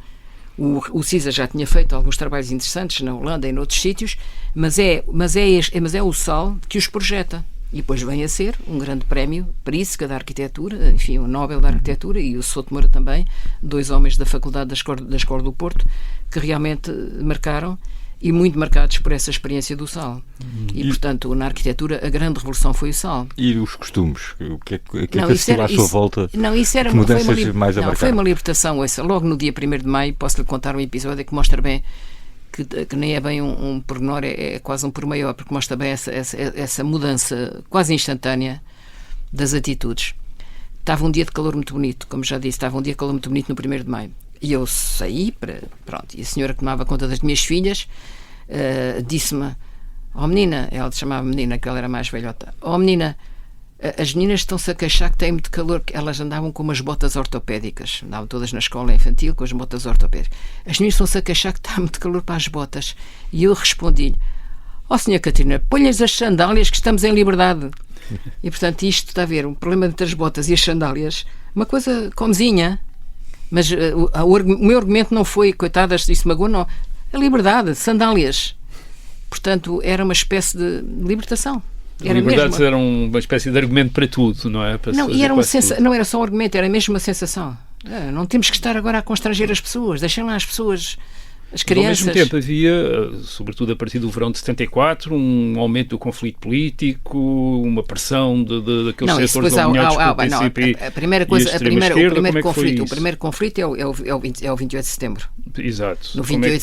O Cisa já tinha feito alguns trabalhos interessantes na Holanda e noutros sítios, mas é o SAL que os projeta. E depois vem a ser um grande prémio Príncipe da Arquitetura, enfim, o Nobel da Arquitetura e o Souto Moura também, 2 homens da Faculdade da Escola do Porto, que realmente marcaram, e muito marcados por essa experiência do SAL. E, portanto, na arquitetura, a grande revolução foi o SAL. E os costumes? O que é que assistiu à sua volta? Não, isso era foi uma libertação. Logo no dia 1º de maio, posso-lhe contar um episódio que mostra bem que nem é bem um pormenor, é quase um pormenor, porque mostra bem essa mudança quase instantânea das atitudes. Estava um dia de calor muito bonito, como já disse, estava um dia de calor muito bonito no 1º de maio. E eu saí, pronto, e a senhora que tomava conta das minhas filhas disse-me: "Oh menina", ela chamava menina, que ela era mais velhota, "Oh menina, as meninas estão-se a queixar que têm muito calor", que elas andavam com umas botas ortopédicas, andavam todas na escola infantil com as botas ortopédicas. "As meninas estão-se a queixar que está muito calor para as botas." E eu respondi-lhe: "Oh senhora Catarina, ponha-lhes as sandálias que estamos em liberdade." E portanto isto, está a ver, o problema entre as botas e as sandálias, uma coisa comezinha, mas o meu argumento não foi, coitadas, isso magoou, não. A liberdade, sandálias. Portanto, era uma espécie de libertação. Era liberdade era uma espécie de argumento para tudo, não é? Não era só um argumento, era mesmo uma sensação. Não temos que estar agora a constranger as pessoas, deixem lá as pessoas, as crianças. Ao mesmo tempo havia, sobretudo a partir do verão de 74, um aumento do conflito político, uma pressão daqueles setores alinhados com o PCP. A primeira coisa, o primeiro conflito é o 28 de setembro. Exato. No 28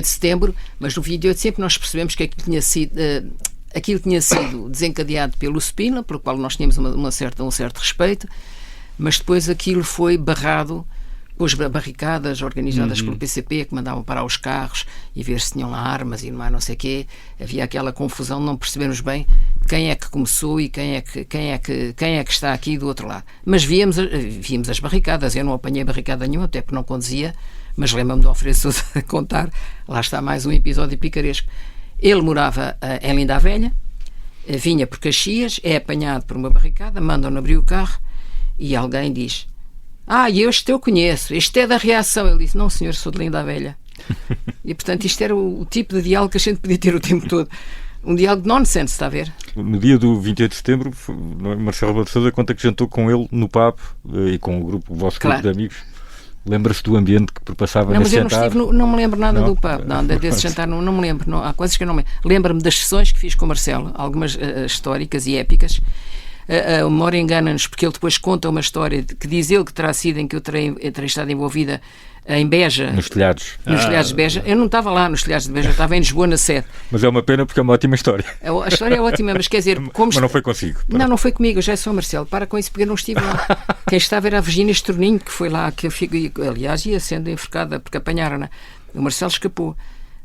de setembro, mas no 28 de setembro nós percebemos que aquilo tinha sido desencadeado pelo Spínola, pelo qual nós tínhamos um certo respeito, mas depois aquilo foi barrado com as barricadas organizadas pelo PCP, que mandavam parar os carros e ver se tinham lá armas e não sei o quê. Havia aquela confusão, não percebemos bem quem é que começou e quem é que está aqui do outro lado. Mas víamos as barricadas. Eu não apanhei barricada nenhuma, até porque não conduzia, mas lembro-me do Alfredo Sousa a contar. Lá está mais um episódio picaresco. Ele morava em Linda a Velha, vinha por Caxias, é apanhado por uma barricada, mandam-no abrir o carro e alguém diz: este eu conheço, este é da Reação. Ele disse: "Não senhor, sou de Linda a Velha." E portanto isto era o tipo de diálogo que a gente podia ter o tempo todo. Um diálogo de nonsense, está a ver? No dia do 28 de setembro, Marcelo Rebelo de Sousa conta que jantou com ele no pub e com o vosso grupo de amigos. Lembra-se do ambiente que perpassava nesse jantar? Não me lembro nada do pub, desse jantar, não me lembro. Há coisas que eu não me lembro. Lembro-me das sessões que fiz com o Marcelo, algumas históricas e épicas. A memória engana-nos, porque ele depois conta uma história que diz ele que terá sido em que eu terei estado envolvida em Beja. Nos telhados. Nos telhados de Beja. Eu não estava lá nos telhados de Beja, eu estava em Lisboa na sede. Mas é uma pena porque é uma ótima história. A história é ótima, mas quer dizer... Mas não foi consigo. Não foi comigo, eu já sou o Marcelo. Para com isso porque eu não estive lá. Quem estava era a Virgínia Estorninho, que foi lá, aliás, ia sendo enforcada porque apanharam-na. O Marcelo escapou.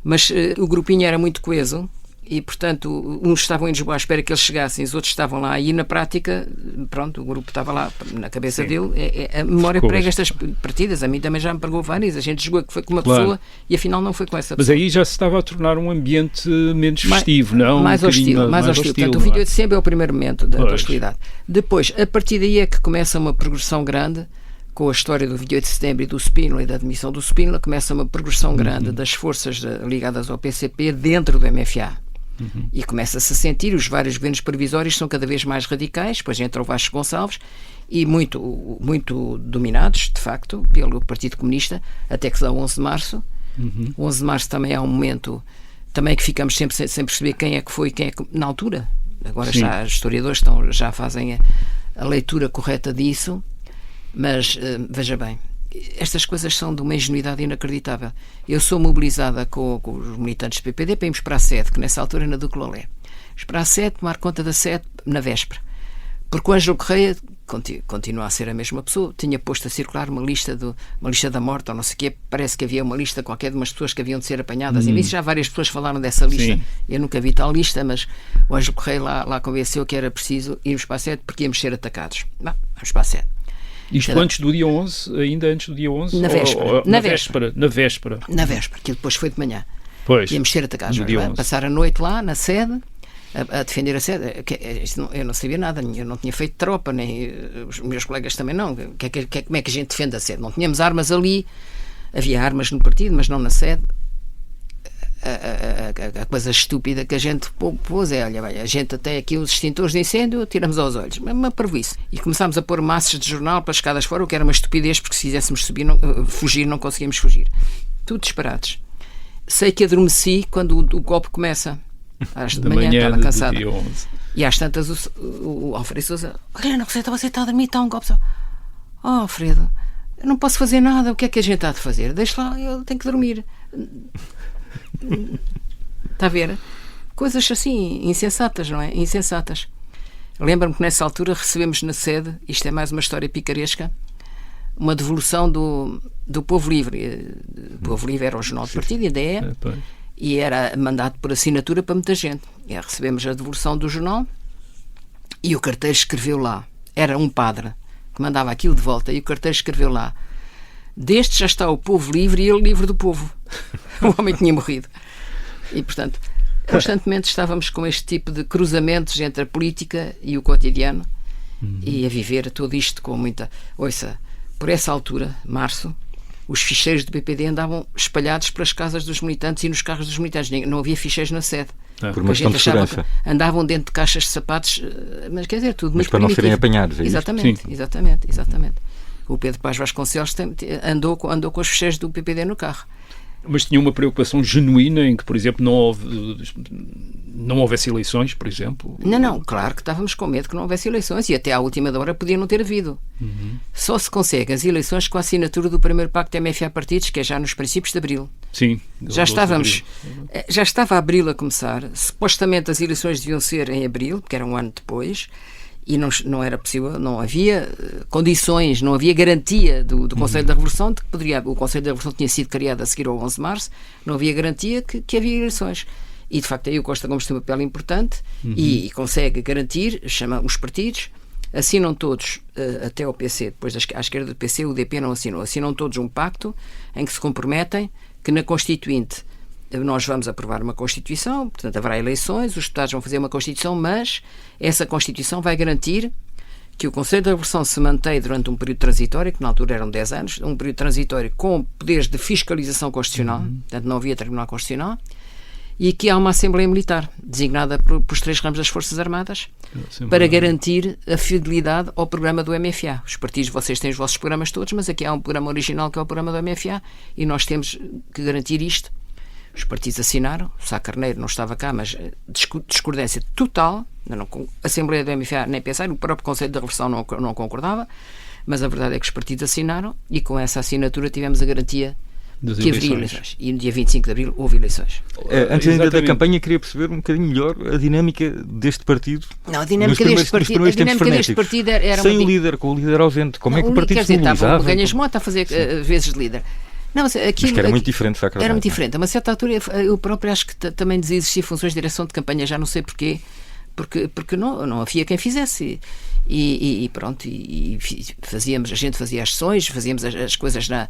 Mas o grupinho era muito coeso. E, portanto, uns estavam em Lisboa à espera que eles chegassem, os outros estavam lá, e na prática, pronto, o grupo estava lá na cabeça dele. A memória prega estas partidas, a mim também já me pregou várias, a gente jogou que foi com uma pessoa e afinal não foi com essa pessoa. Mas aí já se estava a tornar um ambiente menos festivo, não? Mais hostil. Portanto, o 28 de setembro é o primeiro momento da hostilidade. Depois, a partir daí é que começa uma progressão grande, com a história do 28 de setembro e do Spínola e da admissão do Spínola, começa uma progressão grande das forças ligadas ao PCP dentro do MFA. E começa-se a sentir, os vários governos provisórios são cada vez mais radicais, depois entra o Vasco Gonçalves, e muito dominados, de facto, pelo Partido Comunista, até que se dá o 11 de Março. O 11 de Março também é um momento também que ficamos sempre sem perceber quem é que foi, na altura. Agora já os historiadores já fazem a leitura correta disso, mas veja bem, estas coisas são de uma ingenuidade inacreditável. Eu sou mobilizada com os militantes do PPD para irmos para a sede, que nessa altura era na Duque Lolé. Para a sede, tomar conta da sede na véspera. Porque o Ângelo Correia continua a ser a mesma pessoa, tinha posto a circular uma lista da morte ou não sei o quê, parece que havia uma lista qualquer de umas pessoas que haviam de ser apanhadas, e nisso já várias pessoas falaram dessa lista. Sim. Eu nunca vi tal lista, mas o Ângelo Correia lá convenceu que era preciso irmos para a sede porque íamos ser atacados. Vamos para a sede. Isto antes do dia 11, ainda antes do dia 11? Na véspera. Na véspera. Na véspera, que depois foi de manhã. Pois. Íamos ser atacados. Passar a noite lá na sede, a defender a sede. Eu não sabia nada, eu não tinha feito tropa, nem os meus colegas também não. Como é que a gente defende a sede? Não tínhamos armas ali, havia armas no partido, mas não na sede. A coisa estúpida que a gente pôs olha, a gente até aqui os extintores de incêndio tiramos aos olhos, uma parvoíce. E começámos a pôr massas de jornal pelas escadas fora, o que era uma estupidez, porque se quiséssemos fugir, não conseguíamos fugir. Tudo disparados. Sei que adormeci quando o golpe começa. Às de manhã estava cansada. E às tantas o Alfredo Sousa, olha, não, você está a dormir, está um golpe só. Oh, Alfredo, eu não posso fazer nada, o que é que a gente há de fazer? Deixa lá, eu tenho que dormir. Está a ver? Coisas assim, insensatas, não é? Insensatas. Lembro-me que nessa altura recebemos na sede, isto é mais uma história picaresca, uma devolução do Povo Livre. O Povo Livre era o jornal de partido, ainda é, e era mandado por assinatura para muita gente. E recebemos a devolução do jornal e o carteiro escreveu lá, era um padre que mandava aquilo de volta, e o carteiro escreveu lá: deste já está o povo livre e ele livre do povo. O homem tinha morrido. E, portanto, constantemente estávamos com este tipo de cruzamentos entre a política e o cotidiano, e a viver tudo isto com muita... Ouça, por essa altura, março, os ficheiros do PPD andavam espalhados pelas casas dos militantes e nos carros dos militantes. Não havia ficheiros na sede. Por uma questão de segurança. Andavam dentro de caixas de sapatos, mas quer dizer, tudo mas muito para primitivo. não serem apanhados. É exatamente. O Pedro Paz Vasconcelos andou com os ficheiros do PPD no carro. Mas tinha uma preocupação genuína em que, por exemplo, não houvesse eleições, por exemplo? Não, claro que estávamos com medo que não houvesse eleições, e até à última hora podia não ter havido. Só se consegue as eleições com a assinatura do primeiro pacto MFA Partidos, que é já nos princípios de abril. Sim. Já estava abril a começar. Supostamente as eleições deviam ser em abril, porque era um ano depois, e não era possível, não havia condições, não havia garantia do Conselho da Revolução de que poderia. O Conselho da Revolução tinha sido criado a seguir ao 11 de março, não havia garantia que havia eleições. E de facto aí o Costa Gomes tem um papel importante e consegue garantir, chama os partidos, assinam todos, até o PC, depois à esquerda do PC, o DP não assinou, assinam todos um pacto em que se comprometem que na Constituinte nós vamos aprovar uma Constituição, portanto haverá eleições, os deputados vão fazer uma Constituição, mas essa Constituição vai garantir que o Conselho da Revolução se mantém durante um período transitório, que na altura eram 10 anos, um período transitório com poderes de fiscalização constitucional, portanto não havia Tribunal Constitucional, e que há uma Assembleia Militar, designada pelos 3 ramos das Forças Armadas, para garantir a fidelidade ao programa do MFA. Os partidos, vocês têm os vossos programas todos, mas aqui há um programa original que é o programa do MFA, e nós temos que garantir isto. Os partidos assinaram, o Sá Carneiro não estava cá, mas discordância total, a Assembleia do MFA nem pensar, o próprio Conselho da Revolução não concordava, mas a verdade é que os partidos assinaram e com essa assinatura tivemos a garantia que haveria eleições. E no dia 25 de Abril houve eleições. Antes ainda da campanha, queria perceber um bocadinho melhor a dinâmica deste partido. Não, a dinâmica deste partido era sem o líder, com o líder ausente. Como é que o partido se mobilizava? Estava o Ganhas Mota a fazer vezes de líder. Não, mas que era muito diferente, Sacramento. Era muito diferente. A uma certa altura eu próprio acho que também dizia existir funções de direção de campanha, já não sei porquê, porque não havia quem fizesse. E pronto, a gente fazia as sessões, fazíamos as coisas na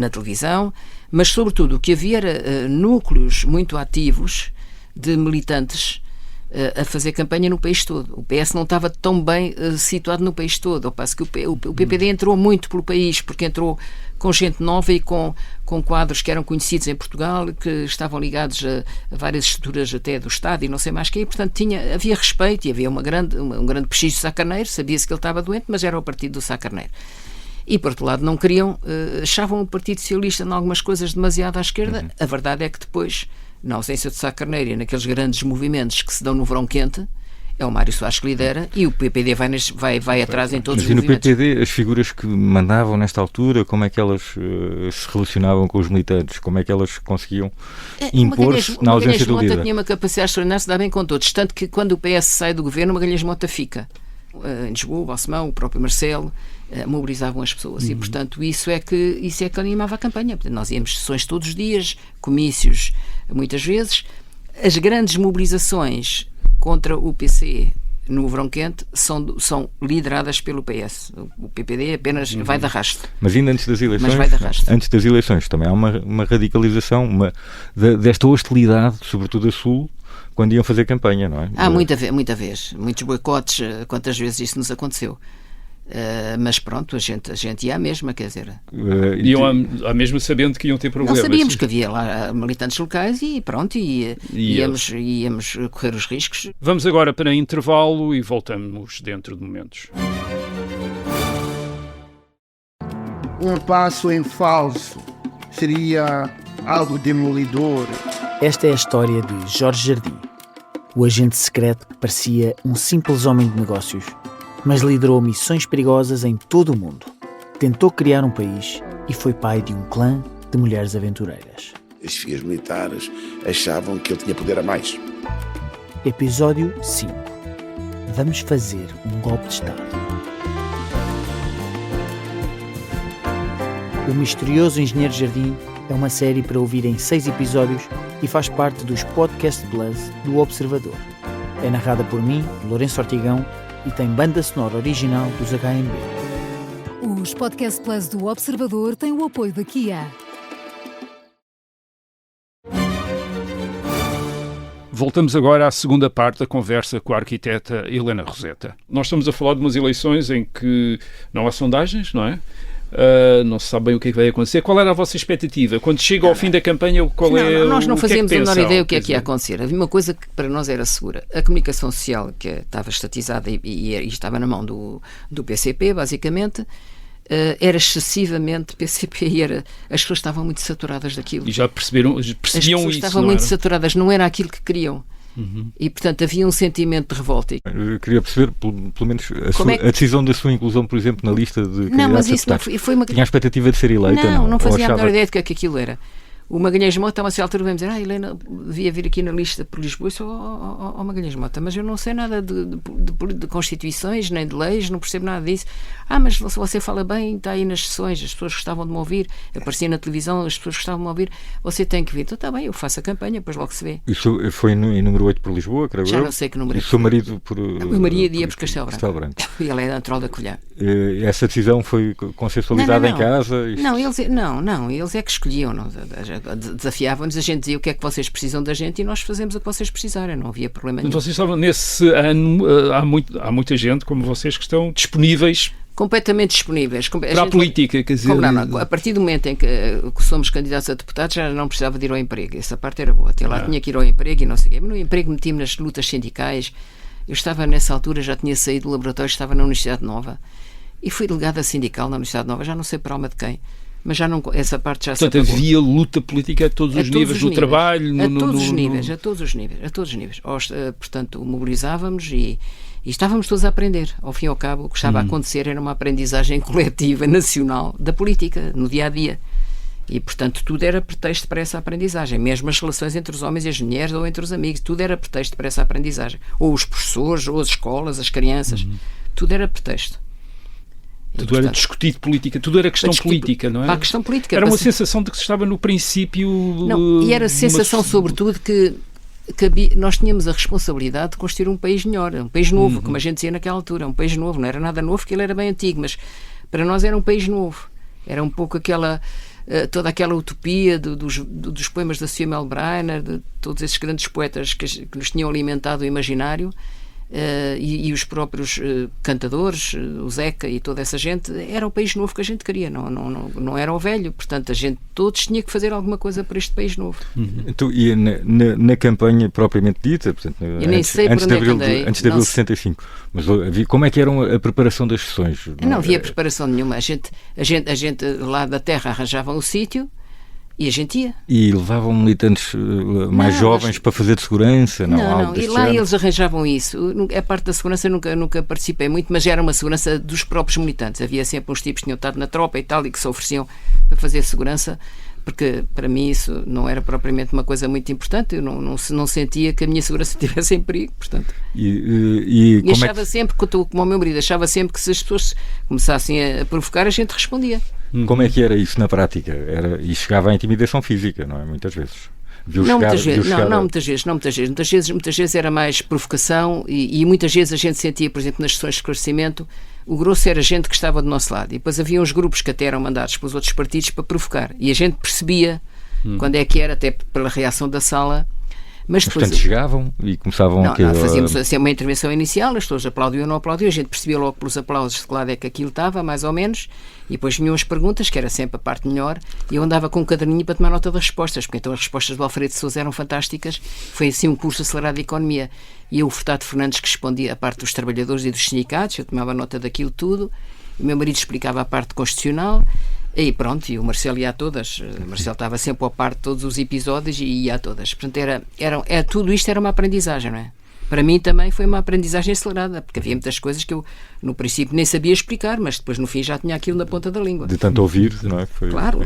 televisão, mas sobretudo o que havia era núcleos muito ativos de militantes a fazer campanha no país todo. O PS não estava tão bem situado no país todo, ao passo que o PPD entrou muito pelo país, porque entrou com gente nova e com quadros que eram conhecidos em Portugal, que estavam ligados a várias estruturas até do Estado e não sei mais o quê, e portanto havia respeito e havia um grande prestígio de Sá Carneiro, sabia-se que ele estava doente, mas era o partido do Sá Carneiro. E, por outro lado, não queriam, achavam o Partido Socialista em algumas coisas demasiado à esquerda. A verdade é que depois, na ausência de Sá Carneiro e naqueles grandes movimentos que se dão no verão quente, é o Mário Soares que lidera, e o PPD vai atrás em todos os movimentos. Mas e no PPD, as figuras que mandavam nesta altura, como é que elas se relacionavam com os militantes? Como é que elas conseguiam impor-se na ausência do líder? Mota tinha uma capacidade extraordinária de se dar bem com todos, tanto que quando o PS sai do governo, Magalhães Mota fica. Em Lisboa, o Balsemão, o próprio Marcelo, mobilizavam as pessoas e, portanto, isso é que animava a campanha. Portanto, nós íamos sessões todos os dias, comícios muitas vezes. As grandes mobilizações contra o PC no verão quente são lideradas pelo PS. O PPD apenas vai de arrasto. Mas ainda antes das eleições, também há uma radicalização desta hostilidade, sobretudo a Sul, quando iam fazer campanha, não é? Muita vez. Muitos boicotes, quantas vezes isso nos aconteceu. Mas pronto, a gente ia à mesma, quer dizer... Iam à mesma sabendo que iam ter problemas. Não sabíamos que havia lá militantes locais e pronto, íamos correr os riscos. Vamos agora para intervalo e voltamos dentro de momentos. Um passo em falso seria algo demolidor. Esta é a história de Jorge Jardim, o agente secreto que parecia um simples homem de negócios, mas liderou missões perigosas em todo o mundo. Tentou criar um país e foi pai de um clã de mulheres aventureiras. As chefias militares achavam que ele tinha poder a mais. Episódio 5. Vamos fazer um golpe de Estado. O Misterioso Engenheiro Jardim é uma série para ouvir em 6 episódios e faz parte dos Podcast Plus do Observador. É narrada por mim, Lourenço Ortigão, e tem banda sonora original dos HMB. Os Podcast Plus do Observador têm o apoio da Kia. Voltamos agora à segunda parte da conversa com a arquiteta Helena Roseta. Nós estamos a falar de umas eleições em que não há sondagens, não é? Não se sabe bem o que é que vai acontecer. Qual era a vossa expectativa? Quando chega ao fim da campanha, nós não fazíamos a menor ideia o que é que ia acontecer. Havia uma coisa que para nós era segura. A comunicação social, que estava estatizada e estava na mão do PCP, basicamente, era excessivamente PCP e as pessoas estavam muito saturadas daquilo. E já percebiam as isso, pessoas estavam muito saturadas, não era aquilo que queriam. E, portanto, havia um sentimento de revolta. Eu queria perceber, pelo menos, a decisão da sua inclusão, por exemplo, na lista de candidatos. Não, mas isso não foi uma... Tinha a expectativa de ser eleita? Não fazia a menor ideia de que aquilo era. O Magalhães Mota, a uma certa altura, vamos dizer, Helena devia vir aqui na lista por Lisboa. Eu sou Magalhães Mota, mas eu não sei nada de constituições, nem de leis, não percebo nada disso. Mas você fala bem, está aí nas sessões, as pessoas gostavam de me ouvir, aparecia na televisão, as pessoas gostavam de me ouvir, você tem que vir. Então está bem, eu faço a campanha, depois logo se vê. Isso foi em número 8 por Lisboa, creio eu? Já não sei que número é. E o seu marido por... O marido ia por Castelo Branco. E ele é natural da Colher. Essa decisão foi consensualizada em casa? Não, eles é que escolhiam, desafiavam-nos, a gente dizia o que é que vocês precisam da gente e nós fazemos o que vocês precisarem, não havia problema nenhum. Vocês estavam nesse ano, há muita gente como vocês que estão disponíveis, completamente disponíveis para a política, quer dizer... A partir do momento em que somos candidatos a deputados já não precisava de ir ao emprego, essa parte era boa, até lá tinha que ir ao emprego e não sei o quê, mas no emprego meti-me nas lutas sindicais. Eu estava nessa altura, já tinha saído do laboratório, estava na Universidade Nova e fui delegada sindical na Universidade Nova, já não sei para alma de quem, mas já não, essa parte já se apagou. Portanto, havia luta política a todos os níveis, no trabalho... A todos os níveis. Portanto, mobilizávamos e estávamos todos a aprender. Ao fim e ao cabo, o que estava a acontecer era uma aprendizagem coletiva, nacional, da política, no dia-a-dia. E, portanto, tudo era pretexto para essa aprendizagem. Mesmo as relações entre os homens e as mulheres ou entre os amigos, tudo era pretexto para essa aprendizagem. Ou os professores, ou as escolas, as crianças, tudo era pretexto. Tudo era discutido política, tudo era questão política, não é? Para a questão política. Era uma sensação de que se estava no princípio... Não, e era a sensação, sobretudo, que nós tínhamos a responsabilidade de construir um país melhor, um país novo, como a gente dizia naquela altura, um país novo, não era nada novo, porque ele era bem antigo, mas para nós era um país novo. Era um pouco toda aquela utopia dos poemas da Sofia Melbrenner, de todos esses grandes poetas que nos tinham alimentado o imaginário. E os próprios cantadores, o Zeca e toda essa gente, era o país novo que a gente queria, não era o velho, portanto a gente todos tinha que fazer alguma coisa para este país novo. Então, e na campanha propriamente dita, portanto, antes de abril de 65, mas como é que era a preparação das sessões? Não havia preparação nenhuma, a gente lá da terra arranjava um sítio E a gente ia. E levavam militantes mais jovens para fazer de segurança? Não. E lá eles arranjavam isso. A parte da segurança nunca participei muito, mas era uma segurança dos próprios militantes. Havia sempre uns tipos que tinham estado na tropa e tal, e que se ofereciam para fazer segurança, porque para mim isso não era propriamente uma coisa muito importante. Eu não sentia que a minha segurança estivesse em perigo, portanto. E achava sempre, como o meu marido, achava sempre que se as pessoas começassem a provocar, a gente respondia. Como é que era isso na prática? E chegava à intimidação física, não é? Muitas vezes. Muitas vezes era mais provocação e muitas vezes a gente sentia, por exemplo, nas sessões de esclarecimento, o grosso era gente que estava do nosso lado. E depois havia uns grupos que até eram mandados pelos outros partidos para provocar. E a gente percebia quando é que era, até pela reação da sala. Mas depois, portanto, chegavam e começavam fazíamos assim uma intervenção inicial, as pessoas aplaudiam ou não aplaudiam, a gente percebia logo pelos aplausos de que lado é que aquilo estava, mais ou menos, e depois vinham as perguntas, que era sempre a parte melhor, e eu andava com um caderninho para tomar nota das respostas, porque então as respostas do Alfredo de Sousa eram fantásticas. Foi assim um curso acelerado de economia, e eu, o Furtado Fernandes, que respondia a parte dos trabalhadores e dos sindicatos, eu tomava nota daquilo tudo, o meu marido explicava a parte constitucional. E pronto, e o Marcelo ia a todas. O Marcelo estava sempre ao par de todos os episódios e ia a todas. Portanto, tudo isto era uma aprendizagem, não é? Para mim também foi uma aprendizagem acelerada, porque havia muitas coisas que eu, no princípio, nem sabia explicar, mas depois, no fim, já tinha aquilo na ponta da língua. De tanto ouvir, não é? Claro,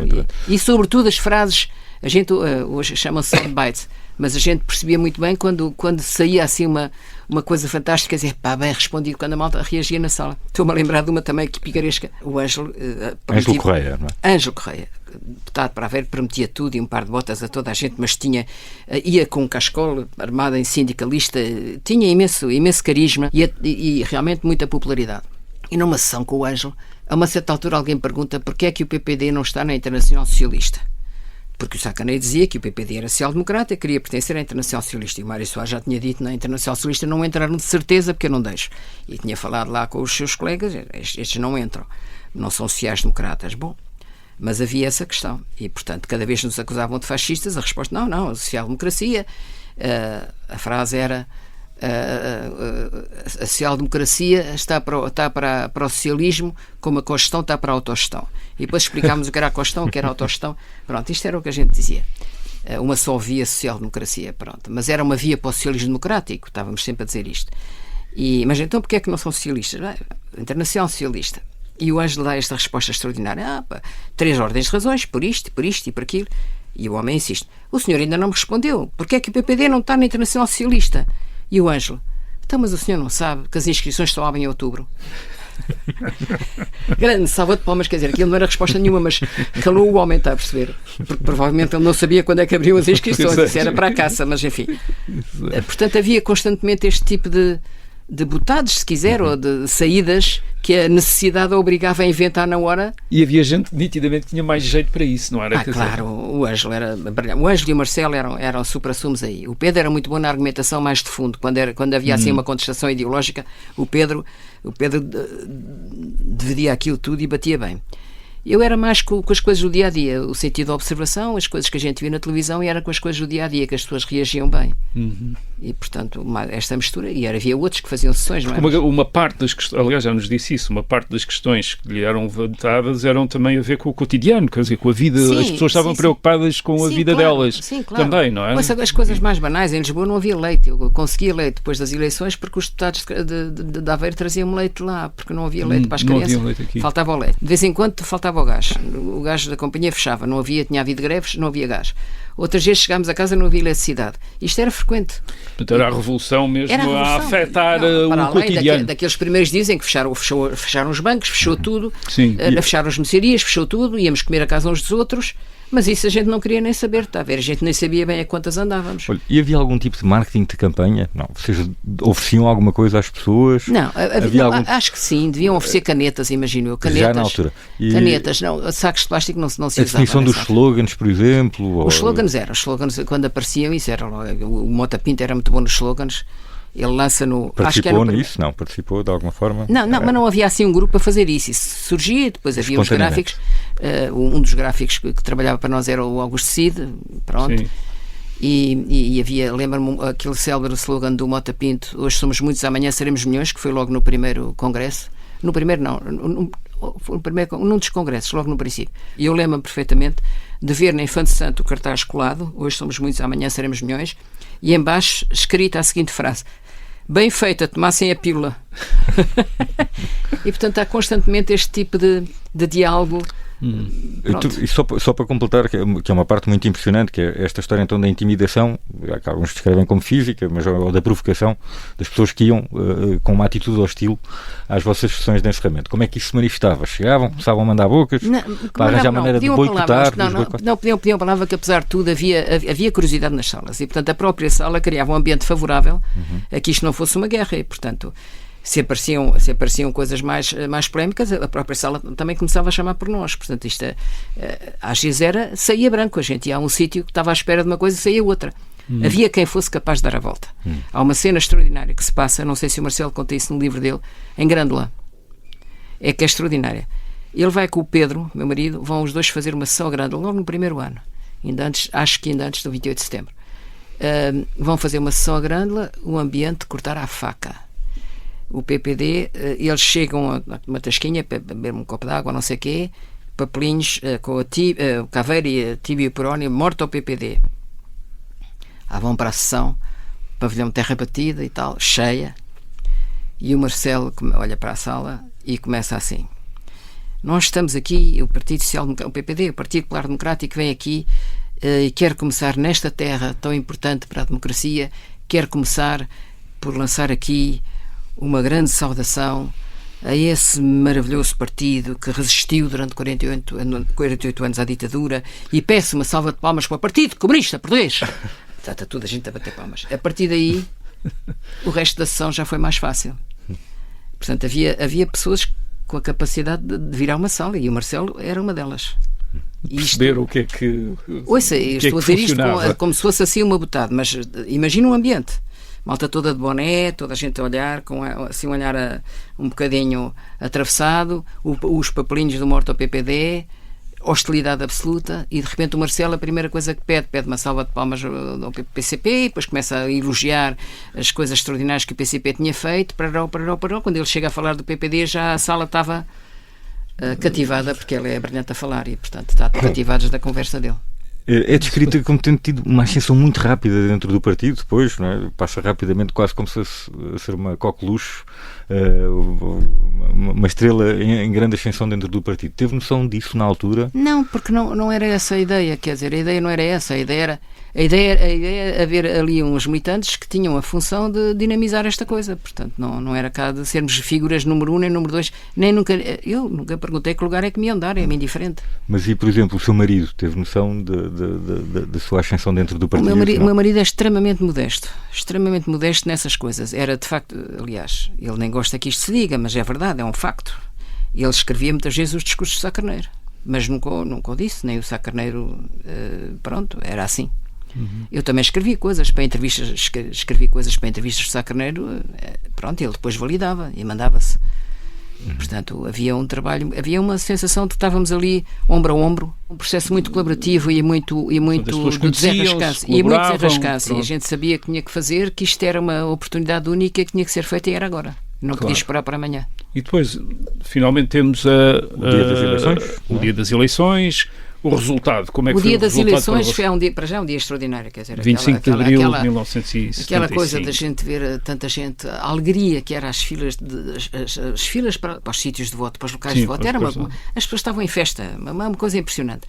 e sobretudo as frases, a gente hoje chama-se soundbites, mas a gente percebia muito bem quando saía assim uma coisa fantástica, dizer, pá, bem respondido, quando a malta reagia na sala. Estou-me a lembrar de uma também que picaresca, o Ângelo Correia, não é? Ângelo Correia, deputado para Aveiro, prometia tudo e um par de botas a toda a gente, mas ia com um cascola, armado em sindicalista, tinha imenso carisma e realmente muita popularidade. E numa sessão com o Ângelo, a uma certa altura alguém pergunta porquê é que o PPD não está na Internacional Socialista. Porque o Sacanei dizia que o PPD era social-democrata e queria pertencer à Internacional Socialista. E o Mário Soares já tinha dito na Internacional Socialista não entraram de certeza porque eu não deixo. E tinha falado lá com os seus colegas, estes não entram, não são sociais-democratas. Bom, mas havia essa questão. E, portanto, cada vez nos acusavam de fascistas, a resposta, não, a social-democracia. A frase era a social-democracia está para o socialismo como a cogestão está para a autogestão. E depois explicámos o que era a cogestão, o que era a autogestão. Pronto, isto era o que a gente dizia. Uma só via social-democracia, pronto. Mas era uma via para o socialismo democrático, estávamos sempre a dizer isto. Mas então porquê é que não são socialistas? Internacional Socialista. E o Ângelo dá esta resposta extraordinária. 3 ordens de razões, por isto e por aquilo. E o homem insiste. O senhor ainda não me respondeu. Porquê é que o PPD não está na Internacional Socialista? E o Ângelo, então, mas o senhor não sabe que as inscrições só abrem em outubro? Grande salva de palmas, quer dizer, aquilo não era resposta nenhuma, mas calou o homem, está a perceber? Porque provavelmente ele não sabia quando é que abriam as inscrições, isso era para a caça, mas enfim. Portanto, havia constantemente este tipo de botados, se quiser, ou de saídas que a necessidade obrigava a inventar na hora. E havia gente nitidamente que tinha mais jeito para isso, não era? Claro, o Ângelo era brilhante. O Ângelo e o Marcelo eram supra-sumos aí. O Pedro era muito bom na argumentação mais de fundo. Quando havia assim uma contestação ideológica, o Pedro dividia aquilo tudo e batia bem. Eu era mais com as coisas do dia-a-dia, o sentido da observação, as coisas que a gente via na televisão, e era com as coisas do dia-a-dia que as pessoas reagiam bem. E, portanto, esta mistura, e havia outros que faziam sessões, não é? Uma parte das questões, aliás, já nos disse isso, uma parte das questões que lhe eram levantadas eram também a ver com o cotidiano, quer dizer, com a vida, as pessoas estavam preocupadas com a vida delas. Sim, claro. Também, não é? As coisas mais banais, em Lisboa não havia leite, eu conseguia leite depois das eleições porque os deputados de Aveiro traziam leite lá, porque não havia leite para as crianças, faltava o leite. De vez em quando faltava o gás da companhia fechava, tinha havido greves, não havia gás. Outras vezes chegámos a casa e não havia eletricidade. Isto era frequente. Portanto, era a revolução mesmo a afetar o cotidiano. Daqueles primeiros dias em que fecharam os bancos, fechou tudo, sim, fecharam as mercearias, fechou tudo, íamos comer a casa uns dos outros, mas isso a gente não queria nem saber, está a ver? A gente nem sabia bem a quantas andávamos. Olha, e havia algum tipo de marketing de campanha? Não, vocês ofereciam alguma coisa às pessoas? Não, acho que sim, deviam oferecer canetas, imagino eu. Já na altura. Canetas, não, sacos de plástico não se usava. A definição dos slogans, por exemplo? Os slogans quando apareciam, isso era o Mota Pinto era muito bom nos slogans. Ele lança no... Participou nisso? Não, participou de alguma forma? Não, mas não havia assim um grupo para fazer isso. Isso surgia, depois havia os gráficos. Um dos gráficos que trabalhava para nós era o Augusto Cid, pronto. Sim. E havia, lembro-me, aquele célebre slogan do Mota Pinto, hoje somos muitos, amanhã seremos milhões, que foi logo no primeiro congresso. Num dos congressos, logo no princípio. E eu lembro-me perfeitamente de ver na Infante Santo o cartaz colado, hoje somos muitos, amanhã seremos milhões, e em baixo escrita a seguinte frase: bem feita, tomassem a pílula. E portanto há constantemente este tipo de diálogo. E só para completar, que é uma parte muito impressionante, que é esta história então da intimidação, que alguns descrevem como física, mas ou da provocação das pessoas que iam com uma atitude hostil às vossas sessões de encerramento. Como é que isso se manifestava? Chegavam, começavam a mandar bocas, para arranjar maneira de boicotar? Não pediam a palavra, que apesar de tudo havia curiosidade nas salas, e portanto a própria sala criava um ambiente favorável a que isto não fosse uma guerra, e portanto se apareciam coisas mais polémicas, a própria sala também começava a chamar por nós. Portanto, isto às vezes saía branco. A gente ia a um sítio que estava à espera de uma coisa e saía outra. Havia quem fosse capaz de dar a volta. Há uma cena extraordinária que se passa, não sei se o Marcelo conta isso no livro dele, em Grândola. É que é extraordinária. Ele vai com o Pedro, meu marido, vão os dois fazer uma sessão a Grândola, logo no primeiro ano. Acho que ainda antes do 28 de setembro. Vão fazer uma sessão a Grândola, o ambiente cortar à faca. O PPD, eles chegam a uma tasquinha para beber um copo de água, não sei o quê, papelinhos com o Caveira e a Tíbio e o Perónio, morto ao PPD. Vão para a sessão, pavilhão terra batida e tal, cheia, e o Marcelo olha para a sala e começa assim: nós estamos aqui, o Partido Social Democrático, o PPD, o Partido Popular Democrático, vem aqui e quer começar nesta terra tão importante para a democracia, quer começar por lançar aqui uma grande saudação a esse maravilhoso partido que resistiu durante 48 anos à ditadura, e peço uma salva de palmas para o Partido Comunista Português. Está toda a gente a bater palmas. A partir daí, o resto da sessão já foi mais fácil. Portanto, havia pessoas com a capacidade de virar uma sala, e o Marcelo era uma delas. Perceber o que é que ouça, estou a dizer isto como se fosse assim uma botada, mas imagina um ambiente. Malta toda de boné, toda a gente a olhar, com assim um olhar um bocadinho atravessado, os papelinhos do morto ao PPD, hostilidade absoluta, e de repente o Marcelo, a primeira coisa que pede uma salva de palmas ao PCP, e depois começa a elogiar as coisas extraordinárias que o PCP tinha feito, parou. Quando ele chega a falar do PPD, já a sala estava cativada, porque ele é brilhante a falar, e portanto está cativados da conversa dele. É descrita como tendo tido uma ascensão muito rápida dentro do partido, depois, não é? Passa rapidamente, quase como se fosse a ser uma coqueluche, uma estrela em grande ascensão dentro do partido. Teve noção disso na altura? Não, porque não era essa a ideia, quer dizer, a ideia não era essa, a ideia era haver ali uns militantes que tinham a função de dinamizar esta coisa, portanto não era cá de sermos figuras número 1 nem número 2, eu nunca perguntei que lugar é que me iam dar, é-me indiferente. Mas e, por exemplo, o seu marido teve noção da sua ascensão dentro do partido? O meu marido é extremamente modesto nessas coisas, era de facto, aliás, ele nem gosta que isto se diga, mas é verdade, é um facto. Ele escrevia muitas vezes os discursos de Sá Carneiro, mas nunca o disse, nem o Sá Carneiro, pronto, era assim. Eu também escrevi coisas para entrevistas de Sá Carneiro, pronto, ele depois validava e mandava-se. Portanto, havia um trabalho, havia uma sensação de que estávamos ali ombro a ombro, um processo muito colaborativo e muito de desenrascar-se, e a gente sabia que tinha que fazer, que isto era uma oportunidade única que tinha que ser feita, e era agora, não podia esperar para amanhã. E depois, finalmente, temos o dia das eleições. O resultado, como é que foi o resultado? O dia das eleições foi um dia extraordinário, quer dizer, 25 de abril de 1975. Aquela coisa da gente ver tanta gente, a alegria que era as filas para os sítios de voto, para os locais de voto, as pessoas estavam em festa, uma coisa impressionante.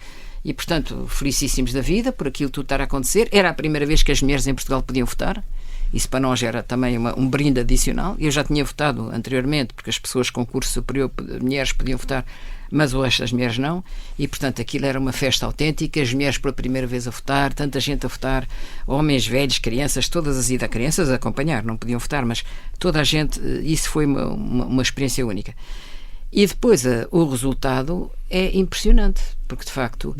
E, portanto, felicíssimos da vida por aquilo tudo estar a acontecer. Era a primeira vez que as mulheres em Portugal podiam votar. Isso para nós era também um brinde adicional. Eu já tinha votado anteriormente, porque as pessoas com curso superior, mulheres, podiam votar, mas o resto das mulheres não, e portanto aquilo era uma festa autêntica, as mulheres pela primeira vez a votar, tanta gente a votar, homens, velhos, crianças, todas as idades, crianças a acompanhar, não podiam votar, mas toda a gente, isso foi uma experiência única. E depois o resultado é impressionante, porque de facto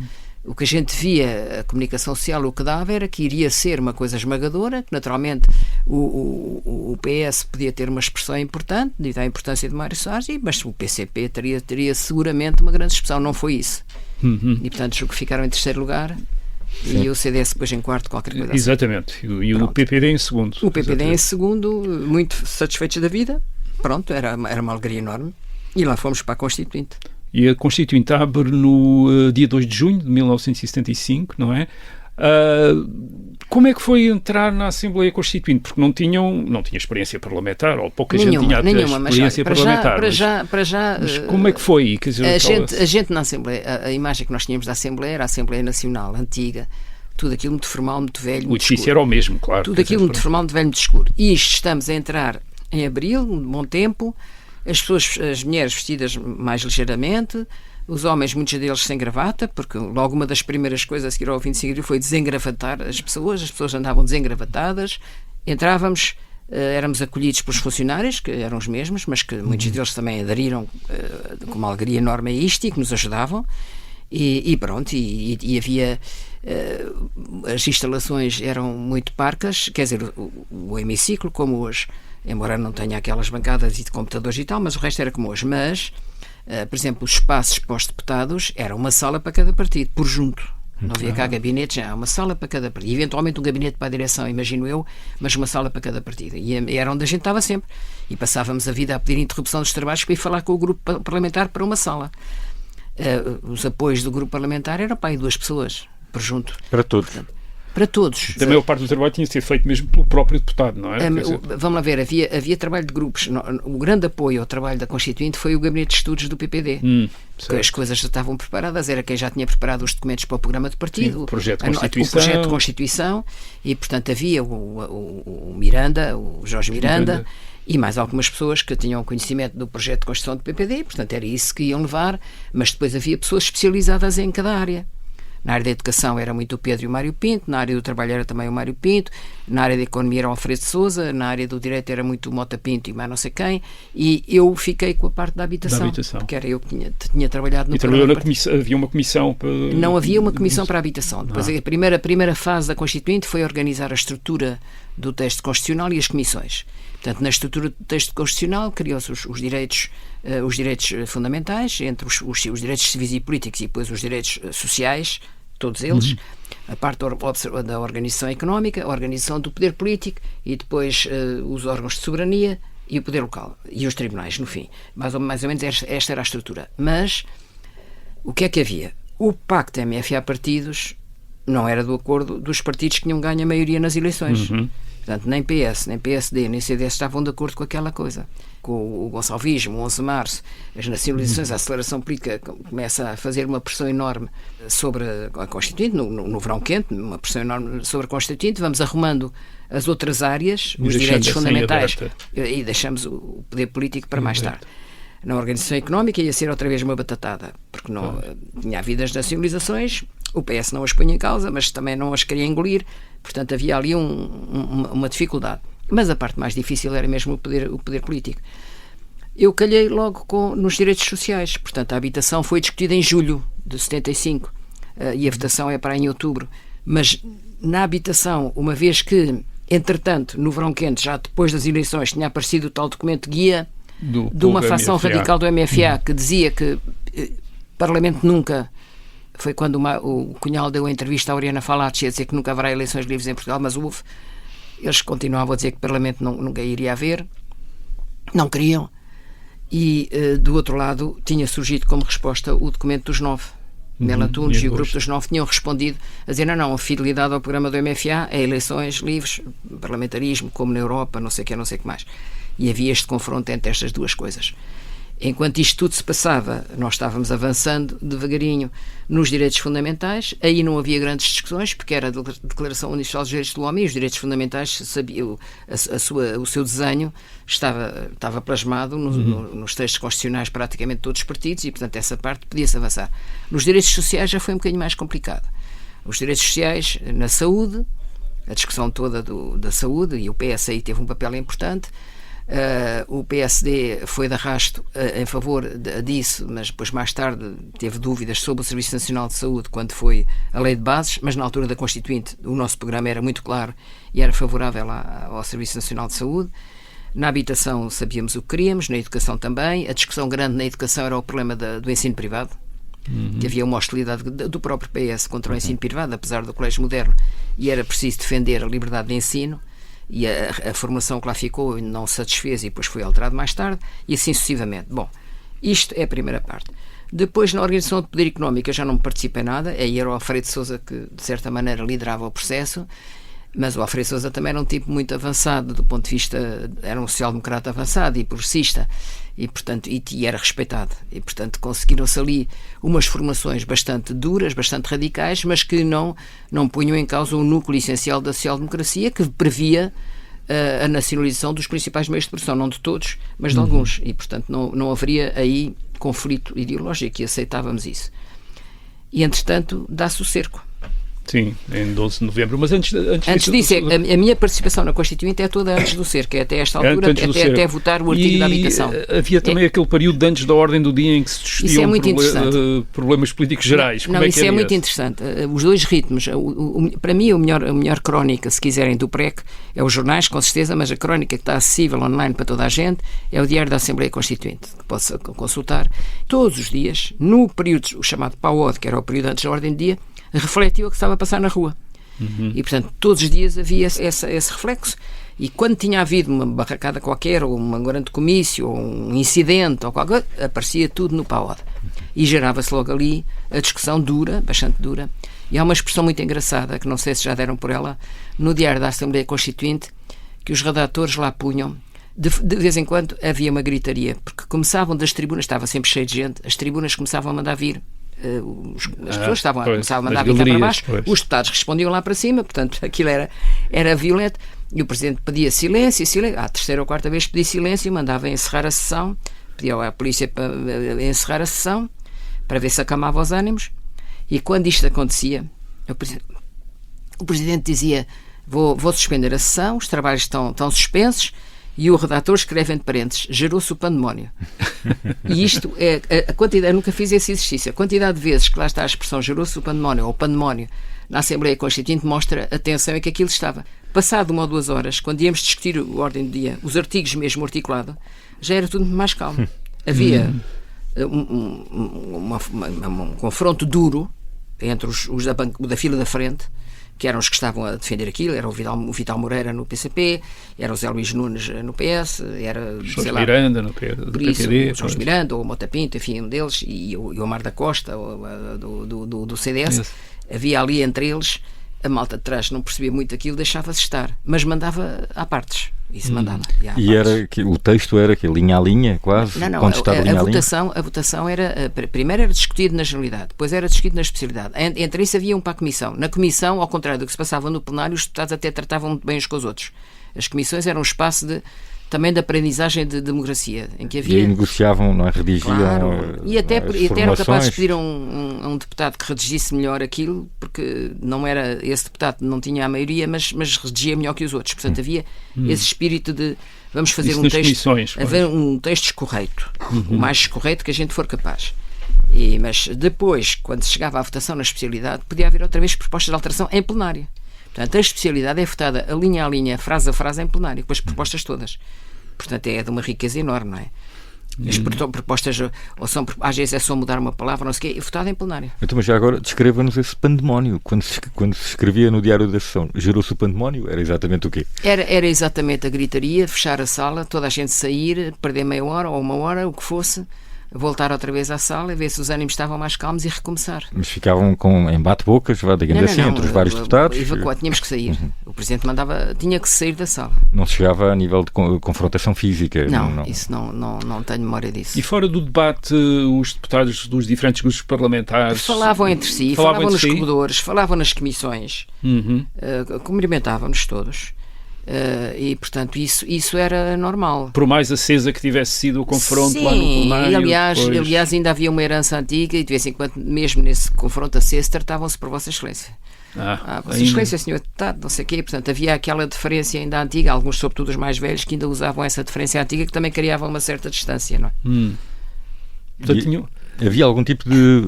o que a gente via, a comunicação social, o que dava era que iria ser uma coisa esmagadora, que naturalmente o PS podia ter uma expressão importante, devido à importância de Mário Soares, mas o PCP teria seguramente uma grande expressão. Não foi isso. E portanto julgo que ficaram em terceiro lugar. Sim. E o CDS depois em quarto, qualquer coisa assim. Exatamente. E o PPD em segundo. O PPD em segundo, muito satisfeitos da vida. Pronto, era uma alegria enorme. E lá fomos para a Constituinte. E a Constituinte abre no dia 2 de junho de 1975, não é? Como é que foi entrar na Assembleia Constituinte? Porque não tinha experiência parlamentar, ou pouca gente tinha experiência parlamentar. Mas como é que foi? Quer dizer, a gente na Assembleia, a imagem que nós tínhamos da Assembleia era a Assembleia Nacional, antiga, tudo aquilo muito formal, muito velho. O edifício era o mesmo, claro. Tudo aquilo muito formal, muito velho, muito escuro. E isto, estamos a entrar em abril, um bom tempo, as mulheres vestidas mais ligeiramente, os homens, muitos deles sem gravata, porque logo uma das primeiras coisas a seguir ao 25 de abril foi desengravatar as pessoas andavam desengravatadas, entrávamos, éramos acolhidos pelos funcionários, que eram os mesmos, mas que muitos deles também aderiram com uma alegria enorme a isto e que nos ajudavam, e pronto, e havia... as instalações eram muito parcas, quer dizer, o hemiciclo como hoje, embora não tenha aquelas bancadas e de computadores e tal, mas o resto era como hoje. Mas, por exemplo, os espaços para os deputados era uma sala para cada partido, por junto. Não havia cá gabinetes, já uma sala para cada partido. Eventualmente um gabinete para a direção, imagino eu, mas uma sala para cada partido. E era onde a gente estava sempre. E passávamos a vida a pedir interrupção dos trabalhos para ir falar com o grupo parlamentar para uma sala. Os apoios do grupo parlamentar eram para aí 2 pessoas, por junto. Para todos. Para todos. Da maior parte do trabalho tinha de ser feito mesmo pelo próprio deputado, não é? Vamos lá ver, havia trabalho de grupos. O grande apoio ao trabalho da Constituinte foi o Gabinete de Estudos do PPD. Que as coisas já estavam preparadas, era quem já tinha preparado os documentos para o programa de partido, o projeto de Constituição, e portanto havia o Miranda, o Jorge Miranda, e mais algumas pessoas que tinham conhecimento do projeto de Constituição do PPD, portanto era isso que iam levar, mas depois havia pessoas especializadas em cada área. Na área da educação era muito o Pedro e o Mário Pinto, na área do trabalho era também o Mário Pinto, na área da economia era o Alfredo Sousa, na área do direito era muito o Mota Pinto e mais não sei quem, e eu fiquei com a parte da habitação. Porque era eu que tinha trabalhado no programa. Havia uma comissão para... Não havia uma comissão para a habitação. Depois a primeira fase da Constituinte foi organizar a estrutura do texto constitucional e as comissões. Portanto, na estrutura do texto constitucional criou-se os direitos fundamentais, entre os direitos civis e políticos e depois os direitos sociais, todos eles, a parte da organização económica, a organização do poder político e depois os órgãos de soberania e o poder local e os tribunais, no fim. Mais ou menos esta era a estrutura. Mas o que é que havia? O pacto MFA-partidos não era do acordo dos partidos que tinham ganho a maioria nas eleições. Portanto, nem PS, nem PSD, nem CDS estavam de acordo com aquela coisa. Com o gonçalvismo, o 11 de março, as nacionalizações, a aceleração política começa a fazer uma pressão enorme sobre a Constituinte, no verão quente, uma pressão enorme sobre a Constituinte. Vamos arrumando as outras áreas, os direitos fundamentais, e deixamos o poder político para mais tarde. Na organização económica ia ser outra vez uma batatada, porque não tinha havido as nacionalizações, o PS não as punha em causa, mas também não as queria engolir, portanto havia ali uma dificuldade. Mas a parte mais difícil era mesmo o poder político. Eu calhei logo nos direitos sociais, portanto a habitação foi discutida em julho de 75 e a votação é para em outubro, mas na habitação, uma vez que, entretanto, no verão quente, já depois das eleições, tinha aparecido o tal documento guia de uma facção radical do MFA que dizia que Parlamento nunca... Foi quando o Cunhal deu a entrevista à Oriana Fallaci a dizer que nunca haverá eleições livres em Portugal, mas houve. Eles continuavam a dizer que o Parlamento nunca iria haver. Não queriam. E, do outro lado, tinha surgido como resposta o documento dos 9. Melo Tunes e o grupo dos 9 tinham respondido a dizer não, a fidelidade ao programa do MFA é eleições livres, parlamentarismo, como na Europa, não sei o que mais. E havia este confronto entre estas duas coisas. Enquanto isto tudo se passava, nós estávamos avançando devagarinho nos direitos fundamentais. Aí não havia grandes discussões, porque era a Declaração Universal dos Direitos do Homem e os direitos fundamentais, o seu desenho estava plasmado nos textos constitucionais praticamente todos os partidos e, portanto, essa parte podia-se avançar. Nos direitos sociais já foi um bocadinho mais complicado. Os direitos sociais na saúde, a discussão toda da saúde, e o PS aí teve um papel importante. O PSD foi de arrasto em favor disso, mas depois mais tarde teve dúvidas sobre o Serviço Nacional de Saúde quando foi a lei de bases, mas na altura da Constituinte o nosso programa era muito claro e era favorável ao Serviço Nacional de Saúde. Na habitação sabíamos o que queríamos, na educação também. A discussão grande na educação era o problema do ensino privado, que havia uma hostilidade do próprio PS contra o ensino privado, apesar do colégio moderno, e era preciso defender a liberdade de ensino. E a formação que lá ficou não satisfez e depois foi alterado mais tarde, e assim sucessivamente. Bom, isto é a primeira parte. Depois, na organização de poder económico, eu já não participei em nada. Aí era o Alfredo de Sousa que, de certa maneira, liderava o processo. Mas o Alfredo de Sousa também era um tipo muito avançado, do ponto de vista... Era um social-democrata avançado e progressista. E, portanto, e era respeitado. E, portanto, conseguiram-se ali umas formações bastante duras, bastante radicais, mas que não punham em causa o núcleo essencial da social-democracia, que previa a nacionalização dos principais meios de produção, não de todos, mas de alguns. E, portanto, não haveria aí conflito ideológico, e aceitávamos isso. E, entretanto, dá-se o cerco. Sim, em 12 de novembro. Mas antes disso, a minha participação na Constituinte é toda antes do cerco, é até esta altura, até votar o artigo da habitação. Havia também aquele período antes da ordem do dia em que se discutiam problemas políticos gerais. Isso é muito interessante. Os dois ritmos. Para mim, a melhor crónica, se quiserem, do PREC é os jornais, com certeza, mas a crónica que está acessível online para toda a gente é o Diário da Assembleia Constituinte, que pode consultar todos os dias, no período, o chamado PAOD, que era o período antes da ordem do dia, refletiu o que estava a passar na rua. E, portanto, todos os dias havia esse reflexo. E quando tinha havido uma barracada qualquer, ou um grande comício, ou um incidente, ou qualquer coisa, aparecia tudo no PAOD. E gerava-se logo ali a discussão dura, bastante dura. E há uma expressão muito engraçada, que não sei se já deram por ela, no Diário da Assembleia Constituinte, que os redatores lá punham. De vez em quando havia uma gritaria, porque começavam das tribunas, estava sempre cheio de gente, as tribunas começavam a mandar vir. As pessoas começavam a mandar vir cá para baixo, os deputados respondiam lá para cima, portanto aquilo era violento, e o Presidente pedia silêncio, à terceira ou quarta vez pedia silêncio, mandava encerrar a sessão, pedia à polícia para encerrar a sessão, para ver se acalmava os ânimos, e quando isto acontecia, o Presidente dizia: vou suspender a sessão, os trabalhos estão suspensos. E o redator escreve entre parênteses: gerou-se o pandemónio. E isto é a quantidade, eu nunca fiz esse exercício, a quantidade de vezes que lá está a expressão gerou-se o pandemónio, ou pandemónio, na Assembleia Constituinte, mostra a tensão em que aquilo estava. Passado 1 ou 2 horas, quando íamos discutir a ordem do dia, os artigos mesmo articulado, já era tudo mais calmo. Havia um confronto duro entre os da fila da frente, que eram os que estavam a defender aquilo, era o Vital Moreira no PCP, era o Zé Luís Nunes no PS, era Jorge Miranda no PPD, Jorge Miranda, ou o Mota Pinto, enfim, um deles, e o Omar da Costa, do CDS. Isso. Havia ali entre eles, a malta de trás não percebia muito aquilo, deixava-se estar, mas mandava à partes. Isso mandava. E o texto era que linha a linha, quase? Não, a votação era, primeiro era discutido na generalidade, depois era discutido na especialidade. Entre isso havia para a comissão. Na comissão, ao contrário do que se passava no plenário, os deputados até tratavam muito bem uns com os outros. As comissões eram um espaço também de aprendizagem de democracia, em que havia... E aí negociavam, não é? Redigiam. Claro. E até eram capazes de pedir a um deputado que redigisse melhor aquilo, porque não era, esse deputado não tinha a maioria, mas redigia melhor que os outros. Portanto, havia esse espírito de vamos fazer um texto escorreito, o mais escorreito que a gente for capaz. Mas depois, quando se chegava à votação na especialidade, podia haver outra vez propostas de alteração em plenário. Portanto, a especialidade é votada a linha, frase a frase em plenário, com as propostas todas. Portanto, é de uma riqueza enorme, não é? As propostas, às vezes é só mudar uma palavra, não sei o quê, e votada em plenário. Então, mas já agora, descreva-nos esse pandemónio. Quando se escrevia no Diário da Sessão, gerou-se o pandemónio? Era exatamente o quê? Era exatamente a gritaria, fechar a sala, toda a gente sair, perder meia hora ou 1 hora, o que fosse, voltar outra vez à sala, ver se os ânimos estavam mais calmos e recomeçar. Mas ficavam com bate-bocas, digamos assim, entre os vários deputados? Tínhamos que sair. O Presidente tinha que sair da sala. Não se chegava a nível de confrontação física? Não, isso não tenho memória disso. E fora do debate, os deputados dos diferentes grupos parlamentares... Falavam entre si, falavam nos corredores, falavam nas comissões, cumprimentavam-nos todos. E, portanto, isso era normal. Por mais acesa que tivesse sido o confronto. Sim, lá no plenário... aliás, ainda havia uma herança antiga e, de vez em quando, mesmo nesse confronto aceso, tratavam-se por Vossa Excelência. Vossa Excelência, Senhor Deputado, não sei o quê. Portanto, havia aquela deferência ainda antiga, alguns, sobretudo os mais velhos, que ainda usavam essa deferência antiga, que também criavam uma certa distância, não é? Portanto, havia algum tipo de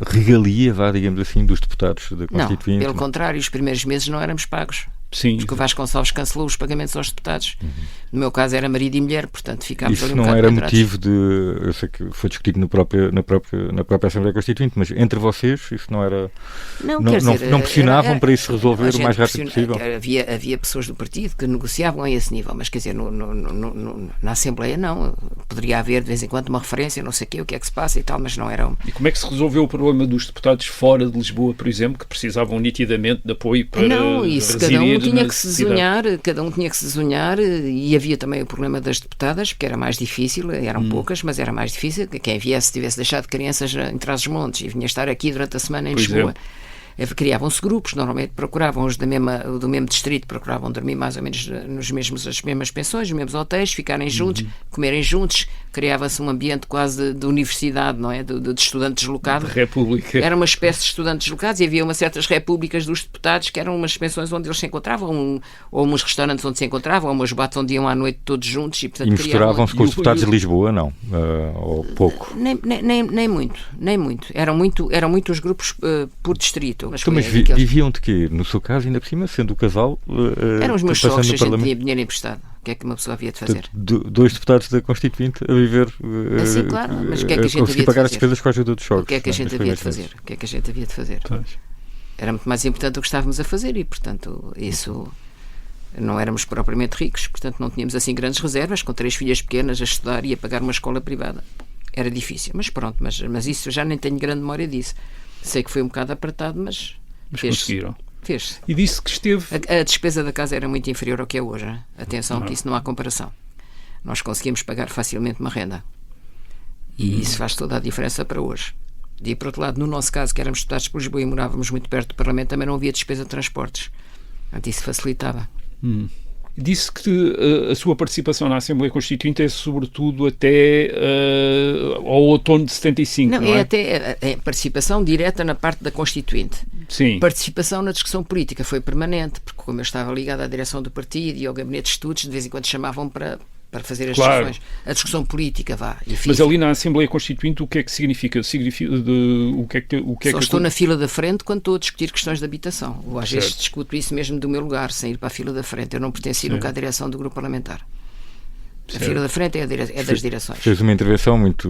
regalia, digamos assim, dos deputados da Constituinte? Não, pelo contrário, os primeiros meses não éramos pagos. Sim. Porque o Vasconcelos cancelou os pagamentos aos deputados. No meu caso era marido e mulher, portanto ficámos ali Isso um não bocado era quadrados. motivo de... Eu sei que foi discutido na própria Assembleia Constituinte, mas entre vocês isso não era... Não pressionavam para isso se resolver o mais rápido possível? Havia pessoas do partido que negociavam a esse nível, mas quer dizer, na Assembleia não. Poderia haver de vez em quando uma referência, não sei o que é que se passa e tal, mas não era... E como é que se resolveu o problema dos deputados fora de Lisboa, por exemplo, que precisavam nitidamente de apoio para Não, isso, cada um tinha que se cidade. desunhar, e havia também o problema das deputadas, porque era mais difícil, eram poucas, mas era mais difícil que quem viesse tivesse deixado crianças em Trás-os-Montes e vinha estar aqui durante a semana em Lisboa. Criavam-se grupos, normalmente procuravam os do mesmo distrito, procuravam dormir mais ou menos as mesmas pensões, nos mesmos hotéis, ficarem juntos, comerem juntos, criava-se um ambiente quase de universidade, não é? De estudantes deslocados. De república. Era uma espécie de estudantes deslocados e havia umas certas repúblicas dos deputados que eram umas pensões onde eles se encontravam, ou uns restaurantes onde se encontravam, ou umas boates onde iam à noite todos juntos. E, portanto, misturavam-se com os deputados de Lisboa, não? Ou pouco? Nem muito. Eram muito os grupos por distrito. Mas viviam de quê? No seu caso, ainda por cima, sendo o casal... Eram os meus sogros, a gente tinha dinheiro emprestado. O que é que uma pessoa havia de fazer? Dois deputados da Constituinte a viver... Sim, claro, mas o que é que a gente havia de fazer? Pagar as despesas com a ajuda dos sogros. O que é que a gente havia de fazer? O que é que a gente havia de fazer? Era muito mais importante o que estávamos a fazer e, portanto, isso... Não éramos propriamente ricos, portanto não tínhamos assim grandes reservas, com 3 filhas pequenas a estudar e a pagar uma escola privada. Era difícil, mas pronto, mas isso eu já nem tenho grande memória disso. Sei que foi um bocado apertado, mas conseguiram. Fez-se. E disse que esteve... A despesa da casa era muito inferior ao que é hoje. Hein? Atenção, que isso não há comparação. Nós conseguimos pagar facilmente uma renda. E isso faz toda a diferença para hoje. E por outro lado, no nosso caso, que éramos deputados por Lisboa e morávamos muito perto do Parlamento, também não havia despesa de transportes. Portanto, isso facilitava. Disse que a sua participação na Assembleia Constituinte é sobretudo até ao outono de 75, não é? É até a participação direta na parte da Constituinte. Sim. Participação na discussão política foi permanente, porque como eu estava ligado à direção do partido e ao gabinete de estudos, de vez em quando chamavam para fazer as discussões. A discussão política, Mas ali na Assembleia Constituinte o que é que significa? Só estou na fila da frente quando estou a discutir questões de habitação. Ou às vezes discuto isso mesmo do meu lugar, sem ir para a fila da frente. Eu não pertenci nunca à direção do grupo parlamentar. A fila da frente é das direções. Fez uma intervenção muito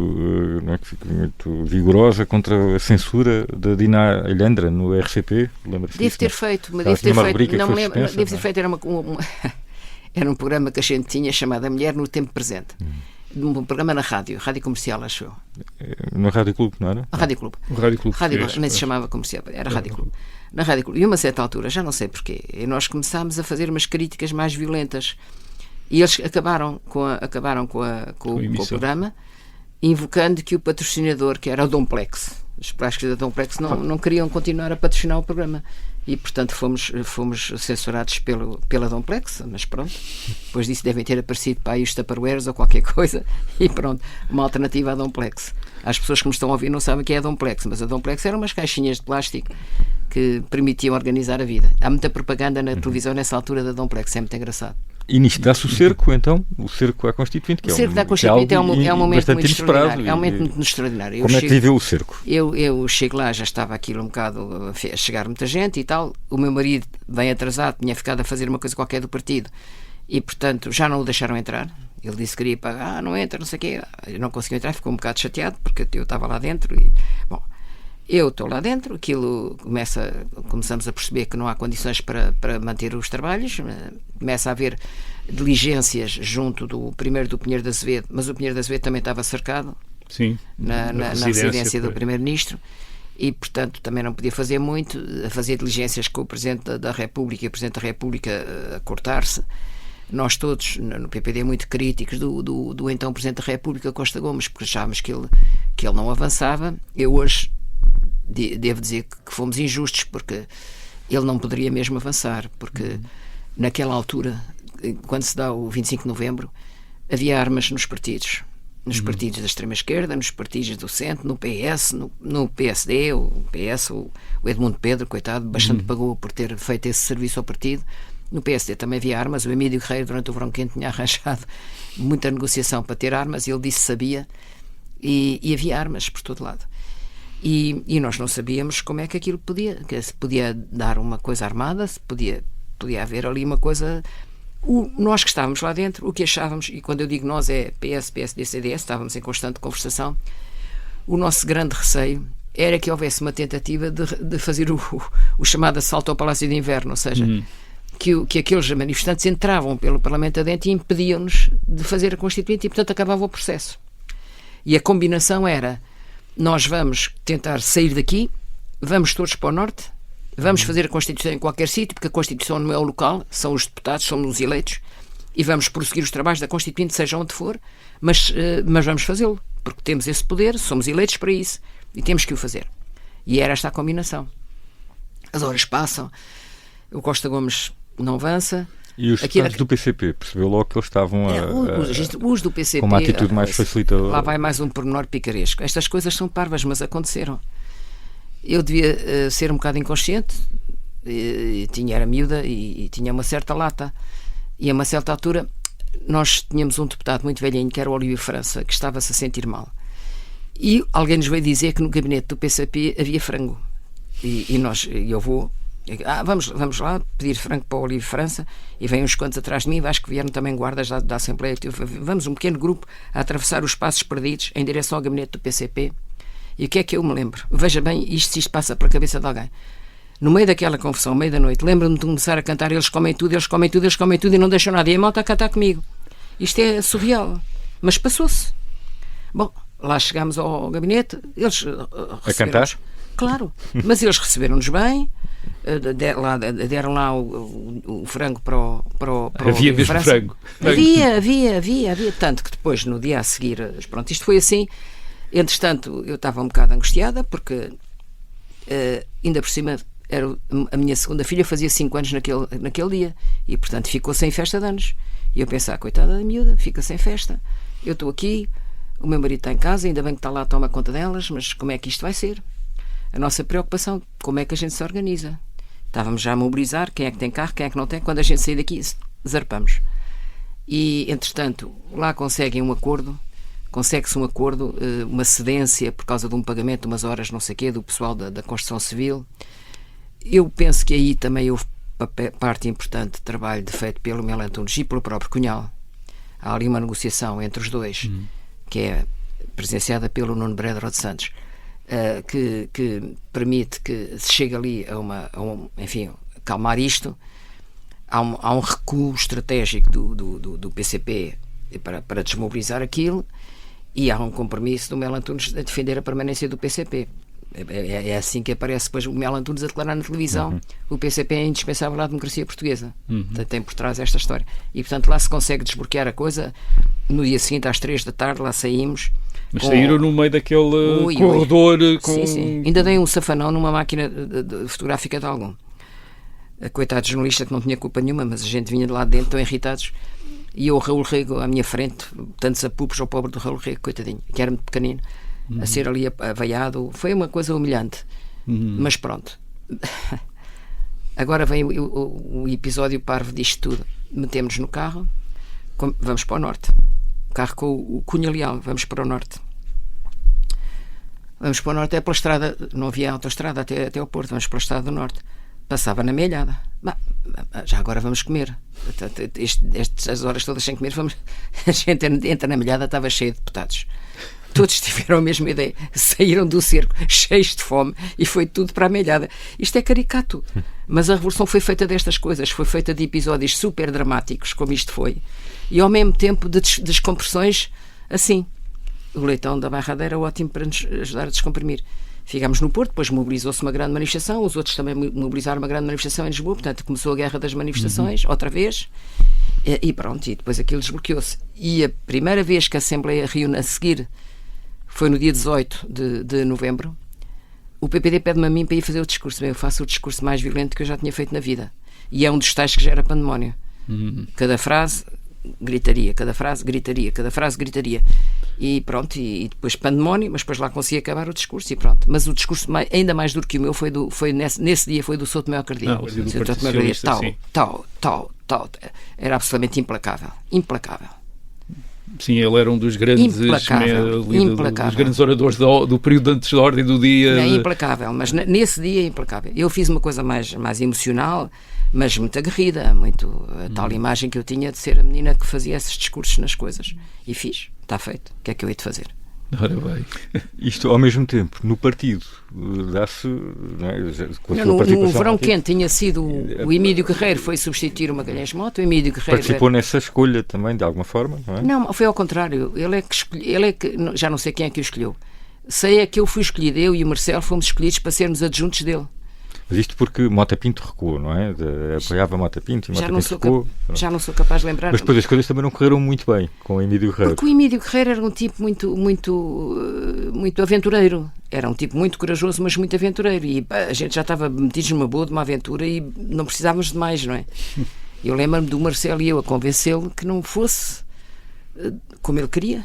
vigorosa contra a censura da Dina Alhandra no RCP. Lembra-se disso? Devo ter feito. Não me lembro. Devo ter feito. Era um programa que a gente tinha chamado A Mulher no Tempo Presente. Um programa na rádio comercial, acho eu. Na Rádio Clube, não era? A Rádio Clube. O Rádio Clube. Nem se chamava comercial, era Rádio Clube. Na Rádio Clube. E a uma certa altura, já não sei porquê, nós começámos a fazer umas críticas mais violentas. E eles acabaram com o programa, invocando que o patrocinador, que era o Domplex, os plásticos da Domplex, não queriam continuar a patrocinar o programa. E, portanto, fomos censurados pela Domplex, mas pronto. Depois disso devem ter aparecido para aí os Tupperwares ou qualquer coisa, e pronto, uma alternativa à Domplex. As pessoas que me estão a ouvir não sabem o que é a Domplex, mas a Domplex eram umas caixinhas de plástico que permitiam organizar a vida. Há muita propaganda na televisão nessa altura da Domplex, é muito engraçado. E nisto dá-se o cerco, então, o cerco à Constituinte, que o cerco da Constituinte é um momento muito extraordinário. É um momento muito extraordinário. Como é que viveu o cerco? Eu chego lá, já estava aquilo um bocado a chegar muita gente e tal. O meu marido vem atrasado, tinha ficado a fazer uma coisa qualquer do partido e, portanto, já não o deixaram entrar. Ele disse que queria pagar, não entra, não sei o quê. Eu não conseguiu entrar, ficou um bocado chateado porque eu estava lá dentro e, bom, eu estou lá dentro, aquilo começamos a perceber que não há condições para manter os trabalhos, começa a haver diligências junto do Pinheiro de Azevedo, mas o Pinheiro de Azevedo também estava cercado. Sim, na residência do Primeiro-Ministro e, portanto, também não podia fazer muito, a fazer diligências com o Presidente da República e o Presidente da República a cortar-se. Nós todos, no PPD, muito críticos do então Presidente da República, Costa Gomes, porque achávamos que ele não avançava. Eu hoje devo dizer que fomos injustos, porque ele não poderia mesmo avançar, porque naquela altura, quando se dá o 25 de novembro, havia armas nos partidos da extrema-esquerda, nos partidos do centro, no PS, no PSD, o PS, o Edmundo Pedro, coitado, bastante pagou por ter feito esse serviço ao partido. No PSD também havia armas, o Emílio Guerreiro durante o verão quente tinha arranjado muita negociação para ter armas, ele disse que sabia, e havia armas por todo lado. E nós não sabíamos como é que aquilo se podia dar uma coisa armada, se podia podia haver ali uma coisa... Nós que estávamos lá dentro, o que achávamos, e quando eu digo nós é PS, PSD, CDS, estávamos em constante conversação, o nosso grande receio era que houvesse uma tentativa de fazer o chamado assalto ao Palácio de Inverno, ou seja, que aqueles manifestantes entravam pelo Parlamento adentro e impediam-nos de fazer a Constituinte e, portanto, acabava o processo. E a combinação era, nós vamos tentar sair daqui, vamos todos para o Norte, vamos fazer a Constituição em qualquer sítio, porque a Constituição não é o local, são os deputados, somos os eleitos, e vamos prosseguir os trabalhos da Constituinte, seja onde for, mas vamos fazê-lo, porque temos esse poder, somos eleitos para isso, e temos que o fazer. E era esta a combinação. As horas passam, o Costa Gomes não avança. E os deputados do PCP, percebeu logo que eles estavam os do PCP, com uma atitude mais facilitadora. Lá vai mais um pormenor picaresco. Estas coisas são parvas, mas aconteceram. Eu devia ser um bocado inconsciente, era miúda e tinha uma certa lata. E a uma certa altura nós tínhamos um deputado muito velhinho, que era o Olívio França, que estava-se a sentir mal. E alguém nos veio dizer que no gabinete do PCP havia frango. E eu vou... vamos lá pedir frango para o Olívio França, e vêm uns quantos atrás de mim, acho que vieram também guardas da Assembleia. Vamos um pequeno grupo a atravessar os passos perdidos em direção ao gabinete do PCP. E o que é que eu me lembro? Veja bem, se isto passa pela cabeça de alguém. No meio daquela confusão, ao meio da noite, lembro-me de começar a cantar eles comem tudo, eles comem tudo, eles comem tudo e não deixam nada. E a malta a cantar comigo. Isto é surreal. Mas passou-se. Bom, lá chegámos ao gabinete, eles a cantar? Claro, mas eles receberam-nos bem, deram lá o frango para o havia mesmo frango. Havia, tanto que depois, no dia a seguir, pronto, isto foi assim. Entretanto, eu estava um bocado angustiada, porque ainda por cima a minha segunda filha fazia 5 anos naquele dia, e portanto ficou sem festa de anos. E eu pensava, coitada da miúda, fica sem festa, eu estou aqui, o meu marido está em casa, ainda bem que está lá, toma conta delas, mas como é que isto vai ser? A nossa preocupação, como é que a gente se organiza? Estávamos já a mobilizar, quem é que tem carro, quem é que não tem. Quando a gente sair daqui, zarpamos. E, entretanto, lá conseguem um acordo, consegue-se um acordo, uma cedência por causa de um pagamento de umas horas, não sei o quê, do pessoal da construção civil. Eu penso que aí também houve parte importante de trabalho feito pelo Mel Antunes e pelo próprio Cunhal. Há ali uma negociação entre os dois, que é presenciada pelo Nuno Breder de Santos, que permite que se chegue ali enfim, calmar isto. Há um recuo estratégico do PCP para desmobilizar aquilo, e há um compromisso do Mel Antunes a defender a permanência do PCP. É assim que aparece depois o Mel Antunes a declarar na televisão: o PCP é indispensável à democracia portuguesa. Tem por trás esta história. E, portanto, lá se consegue desbloquear a coisa. No dia seguinte, às 3 da tarde, lá saímos. Mas saíram no meio daquele corredor com... Sim. Ainda dei um safanão numa máquina fotográfica de algum. A coitado jornalista que não tinha culpa nenhuma, mas a gente vinha de lá dentro tão irritados. E eu, o Raul Rego, à minha frente, tantos apupos ao pobre do Raul Rego, coitadinho, que era muito pequenino, a ser ali avaiado. Foi uma coisa humilhante. Mas pronto. Agora vem o episódio parvo disto tudo. Metemos no carro, vamos para o norte. O carro com o Cunha Leal, vamos para o norte. Vamos para o norte, é pela estrada, não havia autoestrada até ao Porto, vamos pela estrada do norte. Passava na Meilhada. Já agora vamos comer. Estas horas todas sem comer, a gente entra na Meilhada, estava cheio de deputados. Todos tiveram a mesma ideia. Saíram do cerco cheios de fome e foi tudo para a Meilhada. Isto é caricato. Mas a revolução foi feita destas coisas. Foi feita de episódios super dramáticos, como isto foi. E ao mesmo tempo de descompressões assim. O Leitão da Barradeira é ótimo para nos ajudar a descomprimir. Ficámos no Porto, depois mobilizou-se uma grande manifestação, os outros também mobilizaram uma grande manifestação em Lisboa, portanto começou a guerra das manifestações, outra vez, e pronto, e depois aquilo desbloqueou-se. E a primeira vez que a Assembleia reúne a seguir foi no dia 18 de novembro. O PPD pede-me a mim para ir fazer o discurso. Bem, eu faço o discurso mais violento que eu já tinha feito na vida. E é um dos tais que gera pandemónio. Cada frase, gritaria, cada frase, gritaria, cada frase, gritaria. E pronto, e depois pandemónio, mas depois lá consegui acabar o discurso e pronto. Mas o discurso ainda mais duro que o meu foi nesse dia foi do Souto Mel Cardia. Tal. Era absolutamente implacável. Sim, ele era um dos grandes dos grandes oradores do período antes da ordem do dia. É implacável, mas nesse dia é implacável. Eu fiz uma coisa mais emocional, mas muito aguerrida, a tal imagem que eu tinha de ser a menina que fazia esses discursos nas coisas. E fiz, está feito. O que é que eu hei de fazer? Ora bem. Isto, ao mesmo tempo, no partido, dá-se... Não é? Com a sua No participação verão ativa, quente tinha sido o Emílio Guerreiro, foi substituir o Magalhães Mota. O Emílio Guerreiro participou nessa escolha também, de alguma forma, não é? Não, foi ao contrário. Ele é que já não sei quem é que o escolheu. Sei é que eu fui escolhido, eu e o Marcelo fomos escolhidos para sermos adjuntos dele. Mas isto porque Mota Pinto recuou, não é? Apoiava Mota Pinto e Mota Pinto recuou. Já não sou capaz de lembrar. Mas depois as coisas também não correram muito bem com o Emílio Guerreiro. Porque o Emílio Guerreiro era um tipo muito aventureiro. Era um tipo muito corajoso, mas muito aventureiro. E a gente já estava metidos numa boa de uma aventura e não precisávamos de mais, não é? Eu lembro-me do Marcelo e eu a convencê-lo que não fosse como ele queria.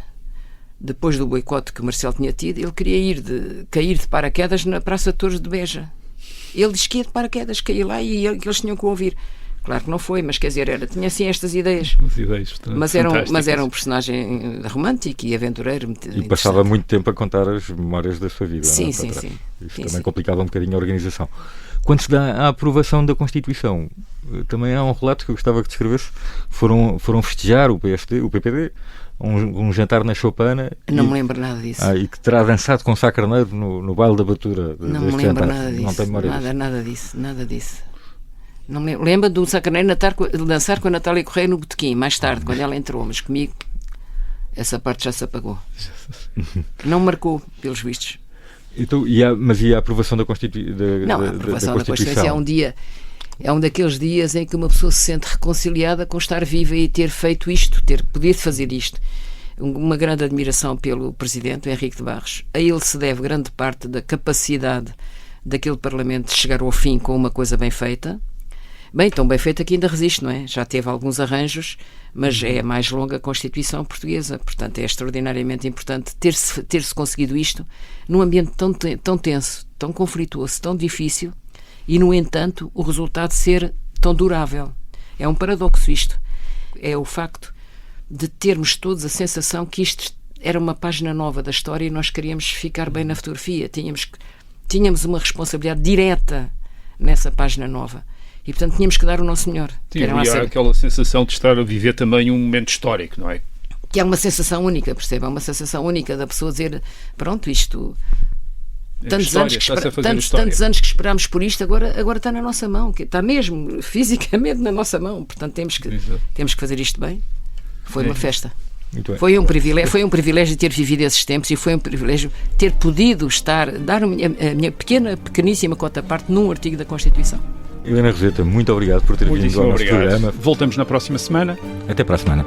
Depois do boicote que o Marcelo tinha tido, ele queria cair de paraquedas na Praça de Torres de Beja. Ele disse que ia de paraquedas, cair lá e que eles tinham que ouvir. Claro que não foi, mas quer dizer, tinha assim estas ideias. Mas era um personagem romântico e aventureiro. E passava muito tempo a contar as memórias da sua vida. Sim, não é? sim. Isso também complicava um bocadinho a organização. Quando se dá a aprovação da Constituição, também há um relato que eu gostava que descrevesse. Foram festejar o PPD, um jantar na Choupana. Não me lembro nada disso. E que terá dançado com Sá Carneiro no baile da Batura. Não me lembro nada disso. Não tem memória nada disso. Não me lembro do Sá Carneiro dançar com a Natália Correia no botequim, mais tarde, quando ela entrou, mas comigo essa parte já se apagou. Não marcou, pelos vistos. Então, mas e a aprovação da Constituição? Não, a aprovação da Constituição é um daqueles dias em que uma pessoa se sente reconciliada com estar viva e ter feito isto, ter podido fazer isto. Uma grande admiração pelo Presidente, o Henrique de Barros. A ele se deve grande parte da capacidade daquele Parlamento de chegar ao fim com uma coisa bem feita. Bem, tão bem feita que ainda resiste, não é? Já teve alguns arranjos, mas é a mais longa Constituição portuguesa. Portanto, é extraordinariamente importante ter-se conseguido isto num ambiente tão tenso, tão conflituoso, tão difícil e, no entanto, o resultado ser tão durável. É um paradoxo isto. É o facto de termos todos a sensação que isto era uma página nova da história e nós queríamos ficar bem na fotografia. Tínhamos uma responsabilidade direta nessa página nova. E, portanto, tínhamos que dar o nosso melhor. Sim, e há aquela sensação de estar a viver também um momento histórico, não é? Que é uma sensação única, percebe? É uma sensação única da pessoa dizer, pronto, isto... Tantos anos que esperámos por isto, agora está na nossa mão. Está mesmo, fisicamente, na nossa mão. Portanto, temos que fazer isto bem. Foi uma festa. Foi um privilégio ter vivido esses tempos e foi um privilégio ter podido dar a minha pequeníssima cota parte num artigo da Constituição. Helena Roseta, muito obrigado por ter vindo ao nosso programa. Voltamos na próxima semana. Até para a semana.